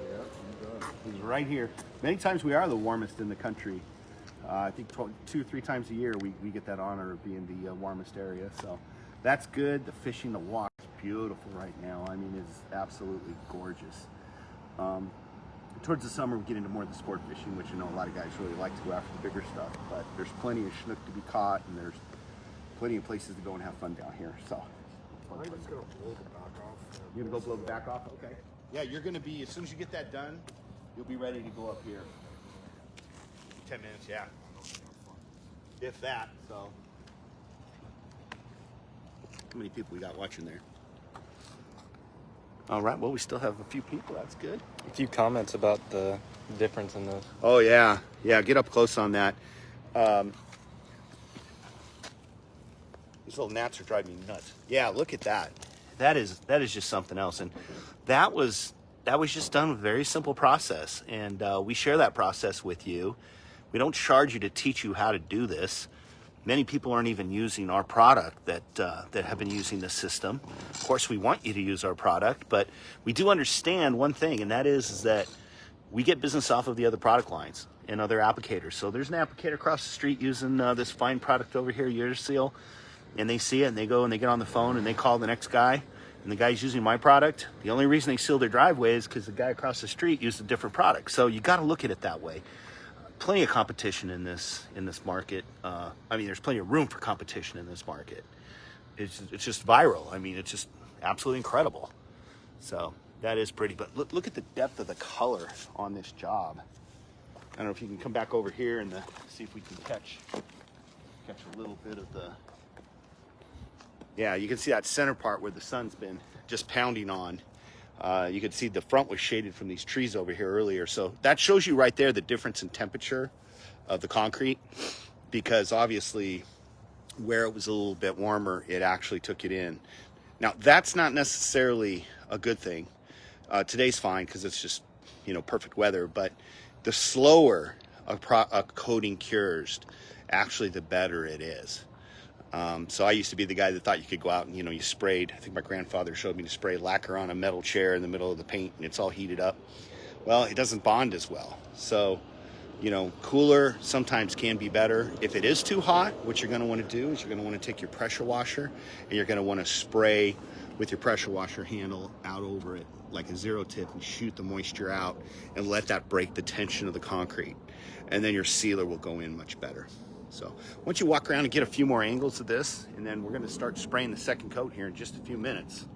[SPEAKER 1] is right here. Many times we are the warmest in the country. I think 2 or 3 times a year we get that honor of being the warmest area. So that's good. The fishing, the water is beautiful right now. I mean, it's absolutely gorgeous. Towards the summer, we get into more of the sport fishing, which I know a lot of guys really like to go after the bigger stuff. But there's plenty of snook to be caught, and there's plenty of places to go and have fun down here. So
[SPEAKER 2] I'm just gonna blow the back off.
[SPEAKER 1] you're gonna go blow the back off, okay? Yeah, you're gonna be as soon as you get that done, you'll be ready to go up here. 10 minutes, yeah. If that. So how many people we got watching there? All right, well, we still have a few people. That's good.
[SPEAKER 3] A few comments about the difference in those.
[SPEAKER 1] Oh, yeah. Yeah, get up close on that. These little gnats are driving me nuts. Yeah, look at that. That is just something else. And that was just done with a very simple process. And we share that process with you. We don't charge you to teach you how to do this. Many people aren't even using our product that have been using this system. Of course, we want you to use our product, but we do understand one thing, and that is that we get business off of the other product lines and other applicators. So there's an applicator across the street using this fine product over here, Urethane, and they see it and they go and they get on the phone and they call the next guy, and the guy's using my product. The only reason they seal their driveway is because the guy across the street used a different product. So you got to look at it that way. Plenty of competition in this market. I mean, there's plenty of room for competition in this market. It's just viral. I mean, it's just absolutely incredible. So that is pretty. But look at the depth of the color on this job. I don't know if you can come back over here and see if we can catch a little bit of the. Yeah, you can see that center part where the sun's been just pounding on. You can see the front was shaded from these trees over here earlier. So that shows you right there the difference in temperature of the concrete, because obviously where it was a little bit warmer, it actually took it in. Now, that's not necessarily a good thing. Today's fine because it's just, perfect weather. But the slower a coating cures, actually the better it is. So I used to be the guy that thought you could go out and, you sprayed. I think my grandfather showed me to spray lacquer on a metal chair in the middle of the paint and it's all heated up. Well, it doesn't bond as well. So, cooler sometimes can be better. If it is too hot, what you're going to want to do is you're going to want to take your pressure washer and you're going to want to spray with your pressure washer handle out over it like a zero tip and shoot the moisture out and let that break the tension of the concrete. And then your sealer will go in much better. So once you walk around and get a few more angles of this, and then we're going to start spraying the second coat here in just a few minutes.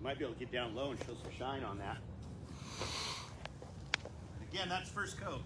[SPEAKER 1] Might be able to get down low and show some shine on that. Again, that's first coat.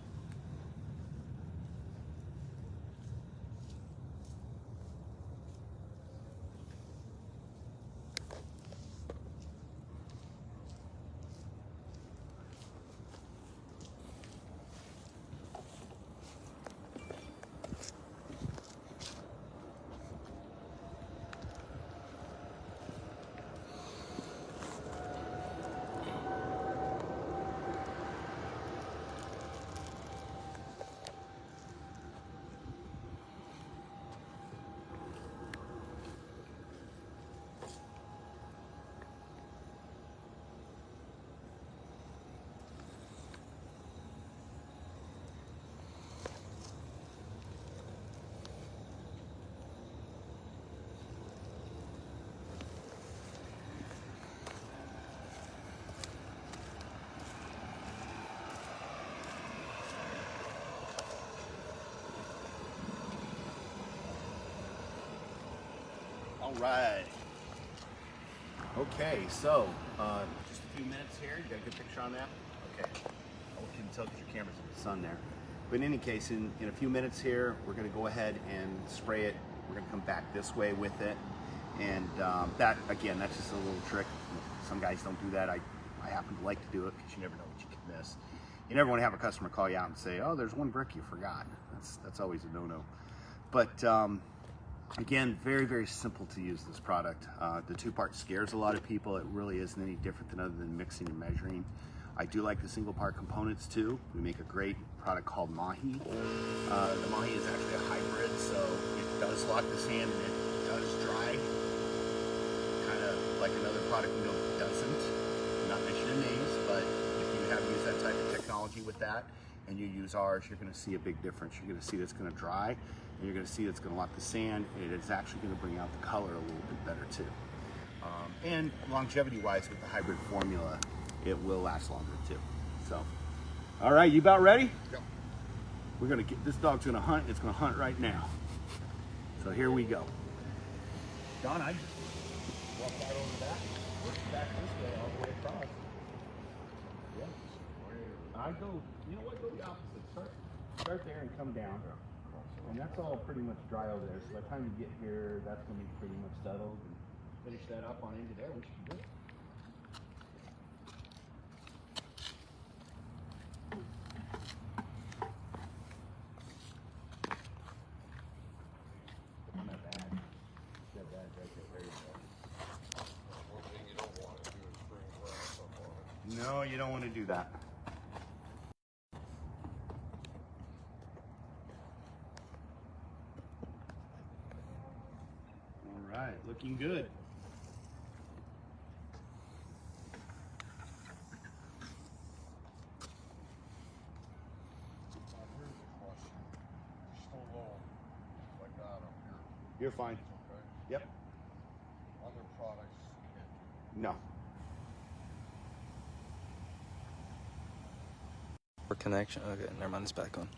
[SPEAKER 1] All right. Okay, so just a few minutes here. You got a good picture on that? Okay. I can tell because your camera's in the sun there. But in any case, in a few minutes here, we're going to go ahead and spray it. We're going to come back this way with it. And that, again, that's just a little trick. Some guys don't do that. I happen to like to do it because you never know what you can miss. You never want to have a customer call you out and say, oh, there's one brick you forgot. That's always a no-no. But again, very, very simple to use this product. The two-part scares a lot of people. It really isn't any different than other than mixing and measuring. I do like the single-part components too. We make a great product called Mahi. The Mahi is actually a hybrid, so it does lock the sand and it does dry. Kind of like another product we know doesn't. I'm not mentioning names, but if you have used that type of technology with that and you use ours, you're going to see a big difference. You're going to see that it's going to dry, and you're going to see that it's going to lock the sand, and it's actually going to bring out the color a little bit better too. And longevity-wise, with the hybrid formula, it will last longer too. So, all right, you about ready?
[SPEAKER 2] Yep.
[SPEAKER 1] We're gonna get, this dog's gonna hunt. It's gonna hunt right now. So here we go. Don, I just walk right over that, work back this way all the way across. Yeah. I go, you know what? Go the opposite. Start there and come down. And that's all pretty much dry over there. So by the time you get here, that's gonna be pretty much settled. And finish that up on into there. We should be good. No, you don't want to do that. All right, looking good.
[SPEAKER 2] Here's a question. You're so low like that up here.
[SPEAKER 1] You're fine.
[SPEAKER 2] Okay.
[SPEAKER 1] Yep.
[SPEAKER 2] Other products can't do.
[SPEAKER 1] No.
[SPEAKER 3] For connection. Okay, never mind. It's back on.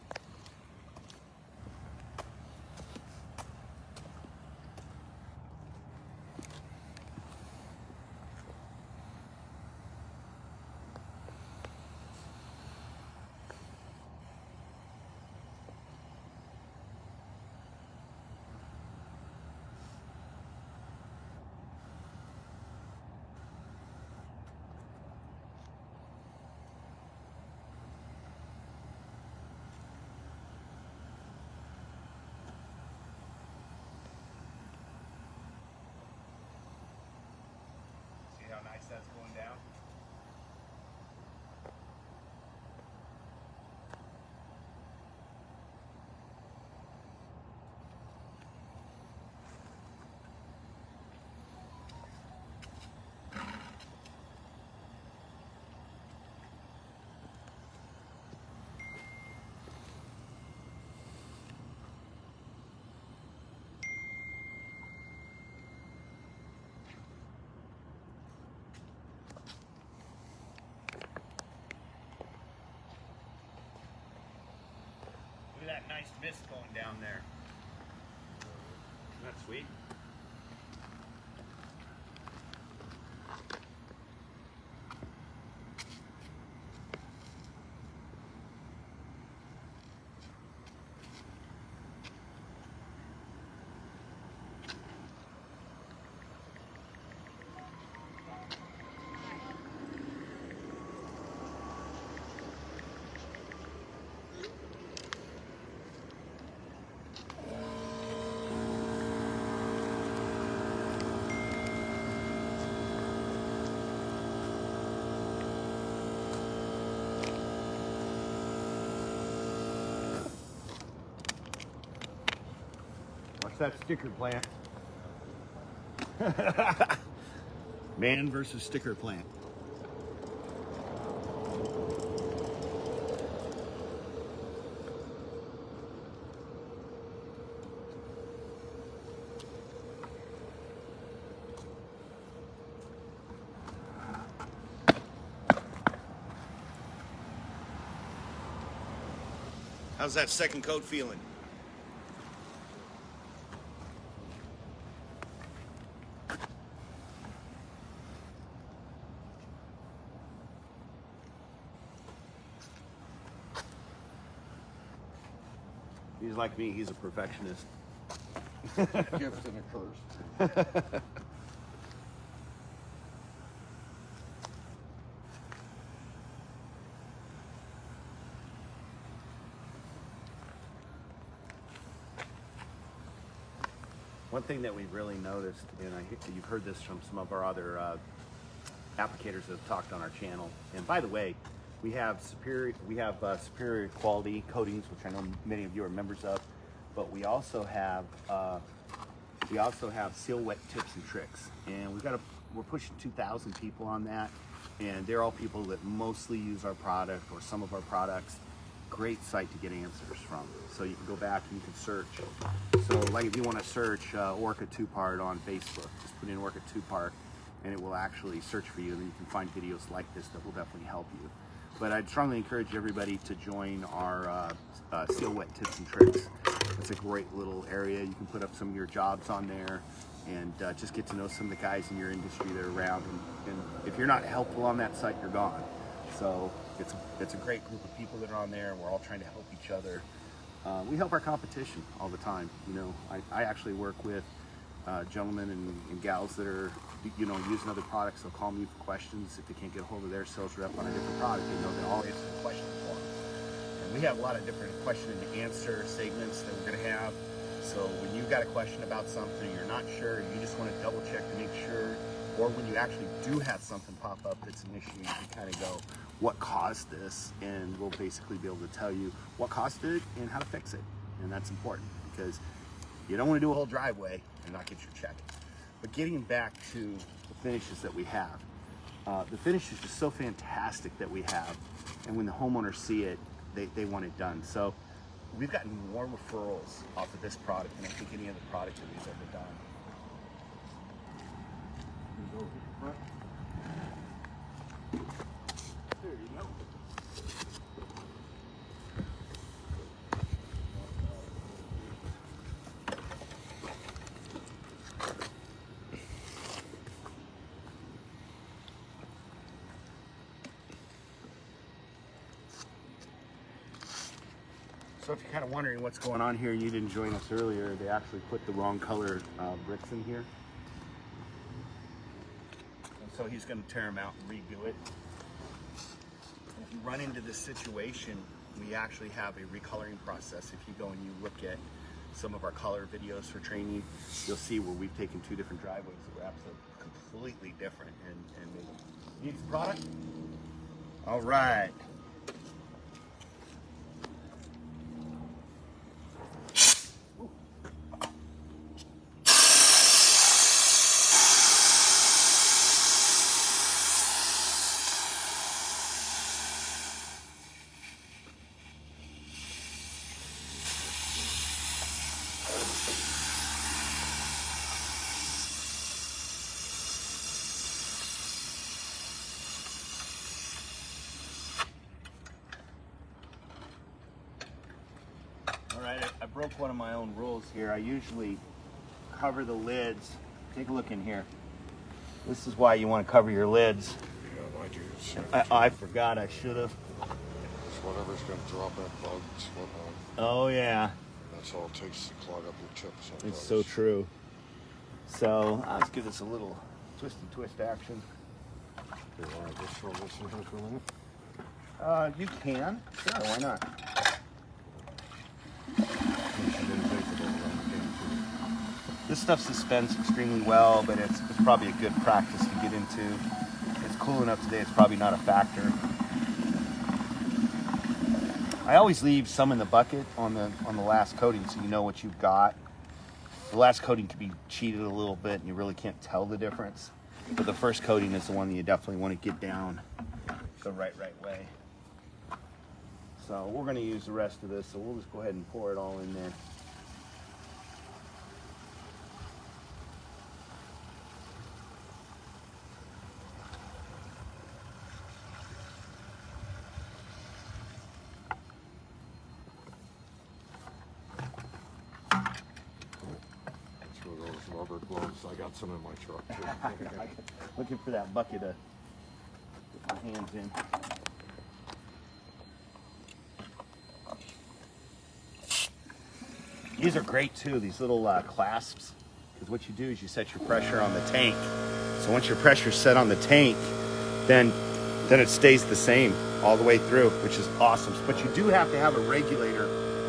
[SPEAKER 1] See how nice that's going down? Look at that nice mist going down there. Isn't that sweet? Watch that sticker plant. Man versus sticker plant. How's that second coat feeling? He's like me, he's a perfectionist.
[SPEAKER 2] Gift and a curse.
[SPEAKER 1] One thing that we've really noticed, and you've heard this from some of our other applicators that have talked on our channel. And by the way, we have superior quality coatings, which I know many of you are members of. But we also have seal wet tips and tricks, and we're pushing 2,000 people on that, and they're all people that mostly use our product or some of our products. Great site to get answers from. So you can go back and you can search. So like if you want to search Orca 2-part on Facebook, just put in Orca 2-part and it will actually search for you, and then you can find videos like this that will definitely help you. But I'd strongly encourage everybody to join our seal wet tips and tricks. It's a great little area. You can put up some of your jobs on there and just get to know some of the guys in your industry that are around. And if you're not helpful on that site, you're gone. So it's a great group of people that are on there, and we're all trying to help each other. We help our competition all the time. You know, I actually work with gentlemen and gals that are, you know, using other products. They'll call me for questions if they can't get a hold of their sales rep on a different product. They know that I'll answer the question for them. And we have a lot of different question and answer segments that we're going to have. So when you've got a question about something, you're not sure, you just want to double check to make sure, or when you actually do have something pop up that's an issue, you can kind of go, what caused this? And we'll basically be able to tell you what caused it and how to fix it. And that's important because you don't want to do a whole driveway and not get your check. But getting back to the finishes that we have, the finish is just so fantastic that we have. And when the homeowners see it, they want it done. So we've gotten more referrals off of this product than I think any other product that we've ever done. There you go. So if you're kind of wondering what's going on here, you didn't join us earlier, they actually put the wrong color bricks in here. And so he's going to tear them out and redo it. And if you run into this situation, we actually have a recoloring process. If you go and you look at some of our color videos for training, you'll see where we've taken two different driveways that were absolutely completely different and made them. Needs the product? All right. All right, I broke one of my own rules here. I usually cover the lids. Take a look in here. This is why you want to cover your lids.
[SPEAKER 2] Yeah, I do.
[SPEAKER 1] I forgot, I should have.
[SPEAKER 2] It's whatever's going to drop that bugs, whatnot.
[SPEAKER 1] Oh yeah.
[SPEAKER 2] That's all it takes to clog up your tips. Sometimes.
[SPEAKER 1] It's so true. So let's give this a little twist action.
[SPEAKER 2] You want to just throw this in here for a minute?
[SPEAKER 1] You can. Sure, why not? This stuff suspends extremely well, but it's probably a good practice to get into. It's cool enough today, it's probably not a factor. I always leave some in the bucket on the last coating so you know what you've got. The last coating can be cheated a little bit and you really can't tell the difference. But the first coating is the one that you definitely want to get down the right way. So we're going to use the rest of this, so we'll just go ahead and pour it all in there.
[SPEAKER 2] That's where those rubber gloves. I got some in my truck too.
[SPEAKER 1] Looking for that bucket to get my hands in. These are great too, these little clasps, because what you do is you set your pressure on the tank. So once your pressure's set on the tank, then it stays the same all the way through, which is awesome. But you do have to have a regulator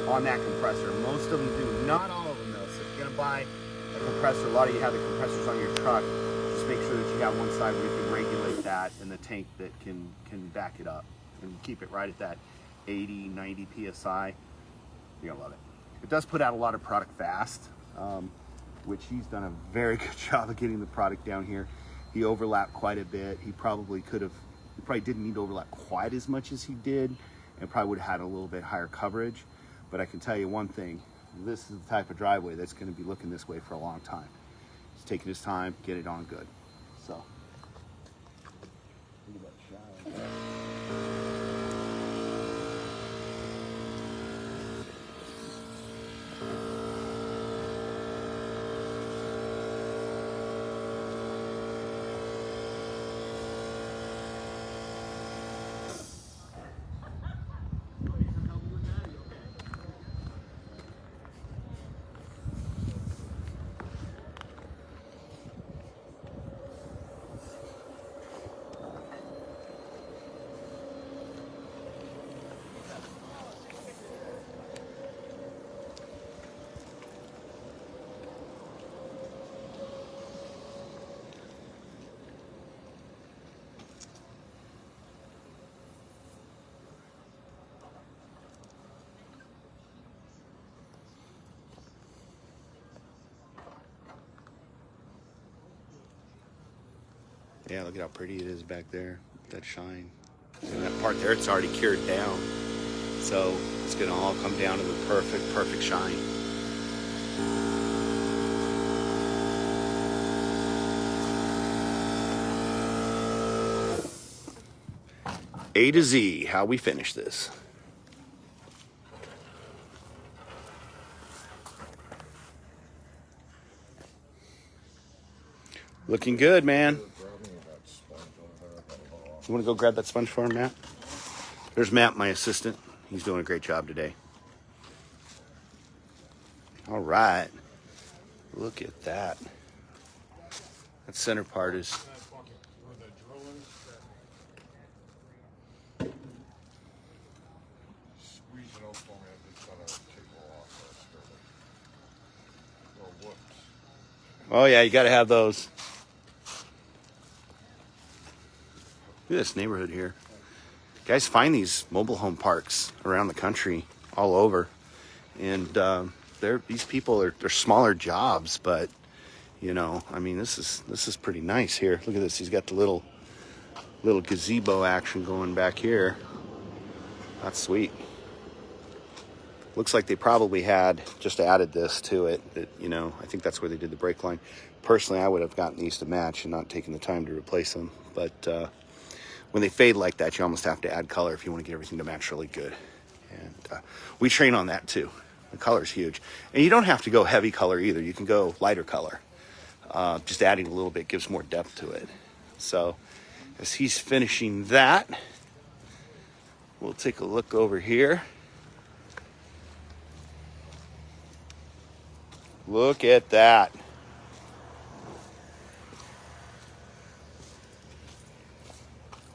[SPEAKER 1] on that compressor. Most of them do, not all of them though. So if you're gonna buy a compressor, a lot of you have the compressors on your truck, just make sure that you have one side where you can regulate that and the tank that can back it up and keep it right at that 80, 90 PSI. You're gonna love it. It does put out a lot of product fast, which he's done a very good job of getting the product down here. He overlapped quite a bit. He probably didn't need to overlap quite as much as he did, and probably would have had a little bit higher coverage. But I can tell you one thing, this is the type of driveway that's gonna be looking this way for a long time. He's taking his time, get it on good. So, look at that shine. Yeah, look at how pretty it is back there, that shine. And that part there, it's already cured down. So it's gonna all come down to the perfect shine. A to Z, how we finish this. Looking good, man. You want to go grab that sponge for him, Matt? There's Matt, my assistant. He's doing a great job today. All right. Look at that. That center part is... Oh yeah, you got to have those. Look at this neighborhood here. Guys find these mobile home parks around the country, all over, and these people they're smaller jobs, but you know, I mean, this is pretty nice here. Look at this. He's got the little gazebo action going back here. That's sweet. Looks like they probably had just added this to it. That, you know, I think that's where they did the brake line. Personally, I would have gotten these to match and not taken the time to replace them. But when they fade like that, you almost have to add color if you want to get everything to match really good. And we train on that too. The color's huge. And you don't have to go heavy color either. You can go lighter color. Just adding a little bit gives more depth to it. So as he's finishing that, we'll take a look over here. Look at that.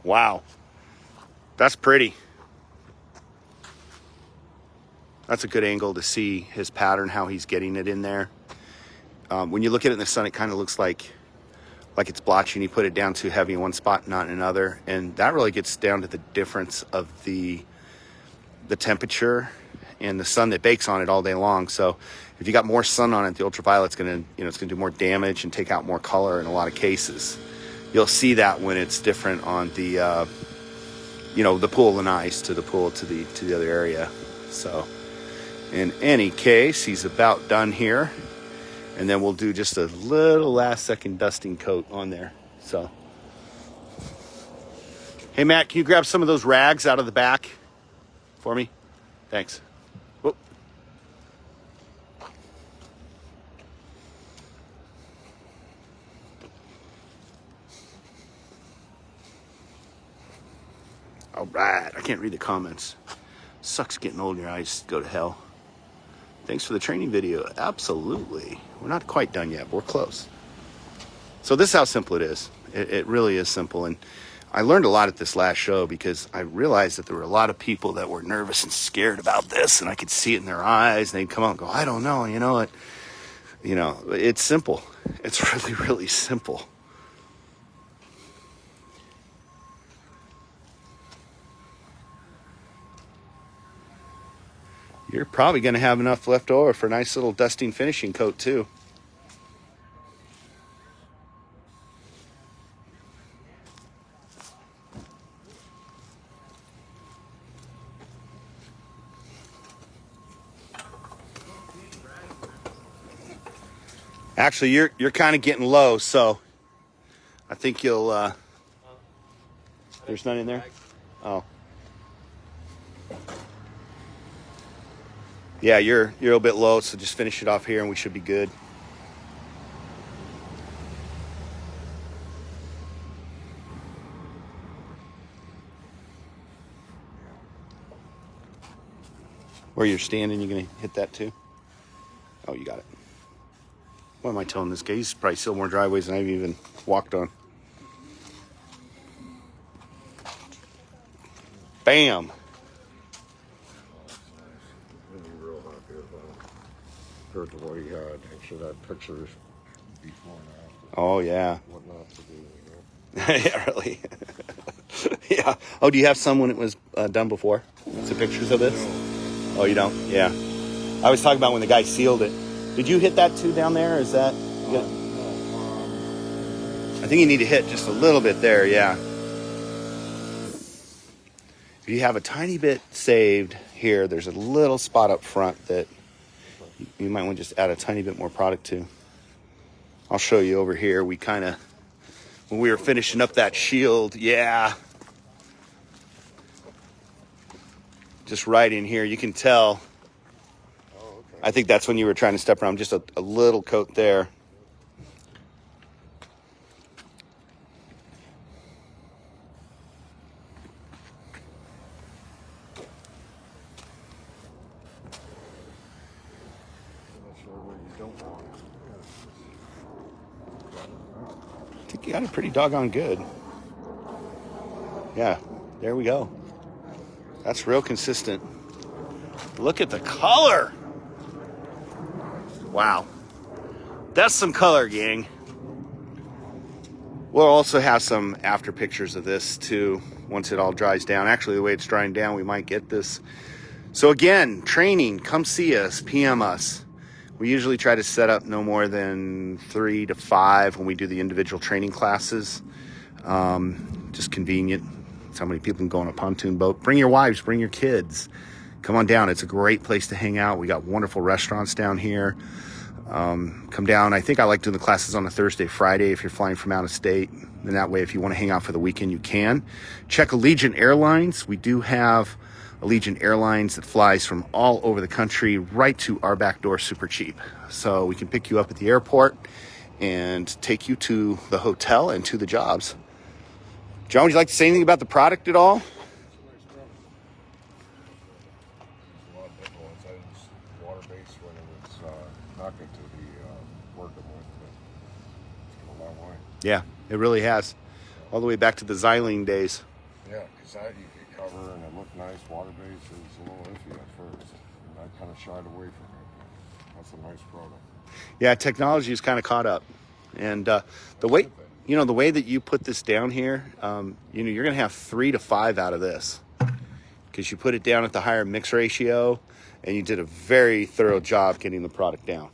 [SPEAKER 1] Wow. That's pretty. That's a good angle to see his pattern, how he's getting it in there. When you look at it in the sun, it kind of looks like it's blotchy, and you put it down too heavy in one spot, not in another. And that really gets down to the difference of the temperature and the sun that bakes on it all day long. So if you got more sun on it, the ultraviolet's gonna do more damage and take out more color in a lot of cases. You'll see that when it's different on the the pool and ice to the pool to the other area. So in any case, he's about done here, and then we'll do just a little last second dusting coat on there. So hey Matt, can you grab some of those rags out of the back for me? Thanks. Whoop. All right, I can't read the comments. Sucks getting old and your eyes go to hell. Thanks for the training video. Absolutely. We're not quite done yet, but we're close. So this is how simple it is. It really is simple. And I learned a lot at this last show because I realized that there were a lot of people that were nervous and scared about this, and I could see it in their eyes, and they'd come out and go, I don't know, it's simple. It's really, really simple. You're probably going to have enough left over for a nice little dusting finishing coat too. Actually, you're kind of getting low, so I think you'll. There's none in there. Oh. Yeah, you're a bit low, so just finish it off here, and we should be good. Where you're standing, you're gonna hit that too. Oh, you got it. What am I telling this guy? He's probably still more driveways than I've even walked on. Bam.
[SPEAKER 2] Real happy about compared to what he had. Actually, that pictures before and after.
[SPEAKER 1] Oh yeah.
[SPEAKER 2] What not to do,
[SPEAKER 1] Yeah, really. Yeah. Oh, do you have some when it was done before? Some pictures of this? Oh, you don't? Yeah. I was talking about when the guy sealed it. Did you hit that too down there? Is that?
[SPEAKER 2] No,
[SPEAKER 1] I think you need to hit just a little bit there. Yeah. If you have a tiny bit saved here, there's a little spot up front that you might want to just add a tiny bit more product to. I'll show you over here. We kind of, when we were finishing up that shield, yeah. Just right in here, you can tell.
[SPEAKER 2] Oh, okay.
[SPEAKER 1] I think that's when you were trying to step around, just a little coat there.
[SPEAKER 2] I'm not sure where you don't want it.
[SPEAKER 1] I think you got it pretty doggone good. Yeah, there we go. That's real consistent. Look at the color. Wow. That's some color, gang. We'll also have some after pictures of this too once it all dries down. Actually, the way it's drying down, we might get this. So again, training, come see us, PM us. We usually try to set up no more than 3 to 5 when we do the individual training classes. Just convenient. That's how many people can go on a pontoon boat. Bring your wives, bring your kids. Come on down. It's a great place to hang out. We got wonderful restaurants down here. Come down. I think I like doing the classes on a Thursday, Friday if you're flying from out of state. And that way, if you want to hang out for the weekend, you can. Check Allegiant Airlines. We do have Allegiant Airlines that flies from all over the country right to our back door super cheap. So we can pick you up at the airport and take you to the hotel and to the jobs. John, would you like to say anything about the product at all?
[SPEAKER 2] A lot of different ones. I used water-based when it was not good to be working with, but it's come a long way.
[SPEAKER 1] Yeah, it really has. All the way back to the xylene days.
[SPEAKER 2] Yeah, because that you could cover and it looked nice. Water-based is a little iffy at first, and I kind of shied away from it. But that's a nice product.
[SPEAKER 1] Yeah, technology is kind of caught up. And the way that you put this down here, you're going to have 3 to 5 out of this because you put it down at the higher mix ratio and you did a very thorough job getting the product down.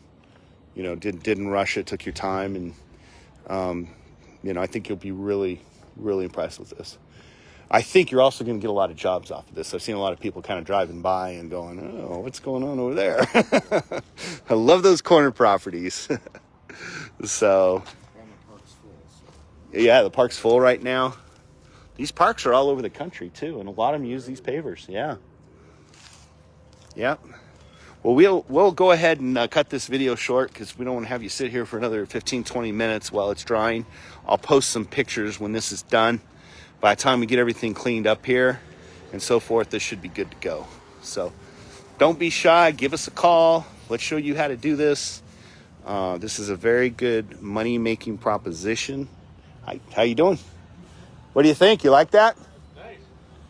[SPEAKER 1] Didn't rush it, took your time. And, I think you'll be really, really impressed with this. I think you're also going to get a lot of jobs off of this. I've seen a lot of people kind of driving by and going, oh, what's going on over there? I love those corner properties. So,
[SPEAKER 2] And the park's full, so.
[SPEAKER 1] yeah, the park's full right now. These parks are all over the country, too, and a lot of them use these pavers, yeah. Yep. Well, we'll go ahead and cut this video short because we don't want to have you sit here for another 15, 20 minutes while it's drying. I'll post some pictures when this is done. By the time we get everything cleaned up here and so forth, this should be good to go. So don't be shy. Give us a call. let's show you how to do this. This is a very good money-making proposition. Hi, how you doing? What do you think? You like that?
[SPEAKER 5] Nice.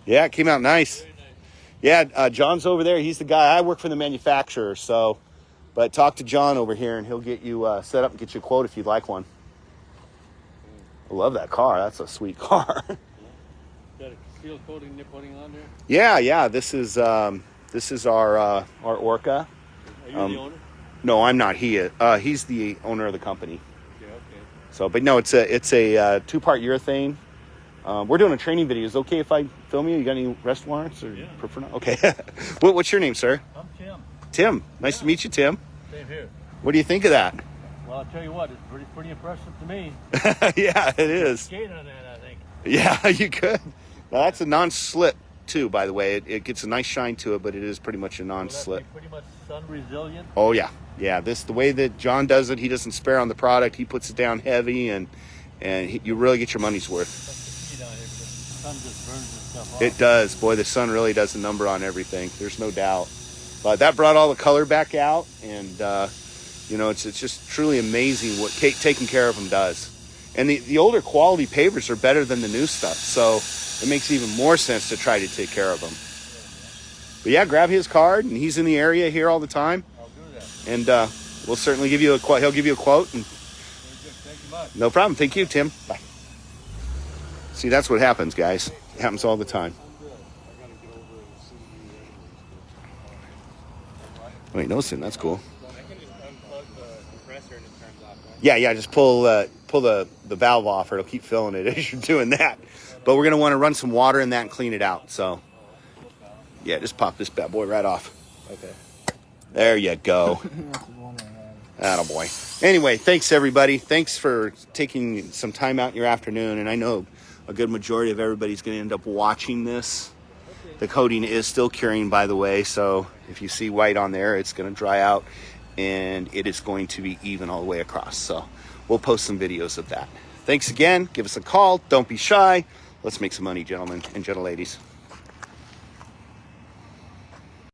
[SPEAKER 1] Yeah, it came out nice.
[SPEAKER 5] Very nice.
[SPEAKER 1] Yeah, John's over there. He's the guy. I work for the manufacturer, so. But talk to John over here, and he'll get you set up and get you a quote if you'd like one. I love that car. That's a sweet car.
[SPEAKER 5] Got a steel coating they're putting on there?
[SPEAKER 1] Yeah. This is our Orca.
[SPEAKER 5] Are you the owner?
[SPEAKER 1] No, I'm not. He's the owner of the company.
[SPEAKER 5] Yeah, okay.
[SPEAKER 1] So, but no, it's a 2-part urethane. We're doing a training video. Is it okay if I film you? You got any arrest warrants or
[SPEAKER 5] Yeah.
[SPEAKER 1] prefer not? Okay. What's your name, sir?
[SPEAKER 5] I'm Tim.
[SPEAKER 1] Tim. Nice to meet you, Tim.
[SPEAKER 5] Same here.
[SPEAKER 1] What do you think of that?
[SPEAKER 5] Well, I'll tell you what, it's pretty impressive to me.
[SPEAKER 1] Yeah, it is.
[SPEAKER 5] Skate on that, I think.
[SPEAKER 1] Yeah, you could. Now, that's a non-slip too, by the way. It gets a nice shine to it, but it is pretty much a
[SPEAKER 5] Will
[SPEAKER 1] non-slip.
[SPEAKER 5] that be pretty much sun resilient?
[SPEAKER 1] Oh yeah. The way that John does it, he doesn't spare on the product. He puts it down heavy, and you really get your money's worth.
[SPEAKER 5] That's the key down here, because the sun just burns this stuff off.
[SPEAKER 1] It does. Boy, the sun really does a number on everything. There's no doubt. But that brought all the color back out, and it's just truly amazing what taking care of them does. And the older quality pavers are better than the new stuff, so it makes even more sense to try to take care of them. But yeah, grab his card, and he's in the area here all the time,
[SPEAKER 5] I'll do that.
[SPEAKER 1] and we'll certainly give you a quote. He'll give you a quote, and
[SPEAKER 5] Very good. Thank you much.
[SPEAKER 1] no problem. Thank you, Tim. Bye. See, that's what happens, guys. It happens all the time. Wait, no sin. That's cool.
[SPEAKER 3] I can just unplug the compressor and it turns off, right?
[SPEAKER 1] Yeah. Just pull the valve off, or it'll keep filling it as you're doing that. But we're gonna want to run some water in that and clean it out. So, yeah, just pop this bad boy right off.
[SPEAKER 3] Okay.
[SPEAKER 1] There you go. Attaboy. Anyway, thanks everybody. Thanks for taking some time out in your afternoon. And I know a good majority of everybody's gonna end up watching this. The coating is still curing, by the way, so if you see white on there, it's going to dry out, and it is going to be even all the way across. So we'll post some videos of that. Thanks again. Give us a call. Don't be shy. Let's make some money, gentlemen and gentle ladies.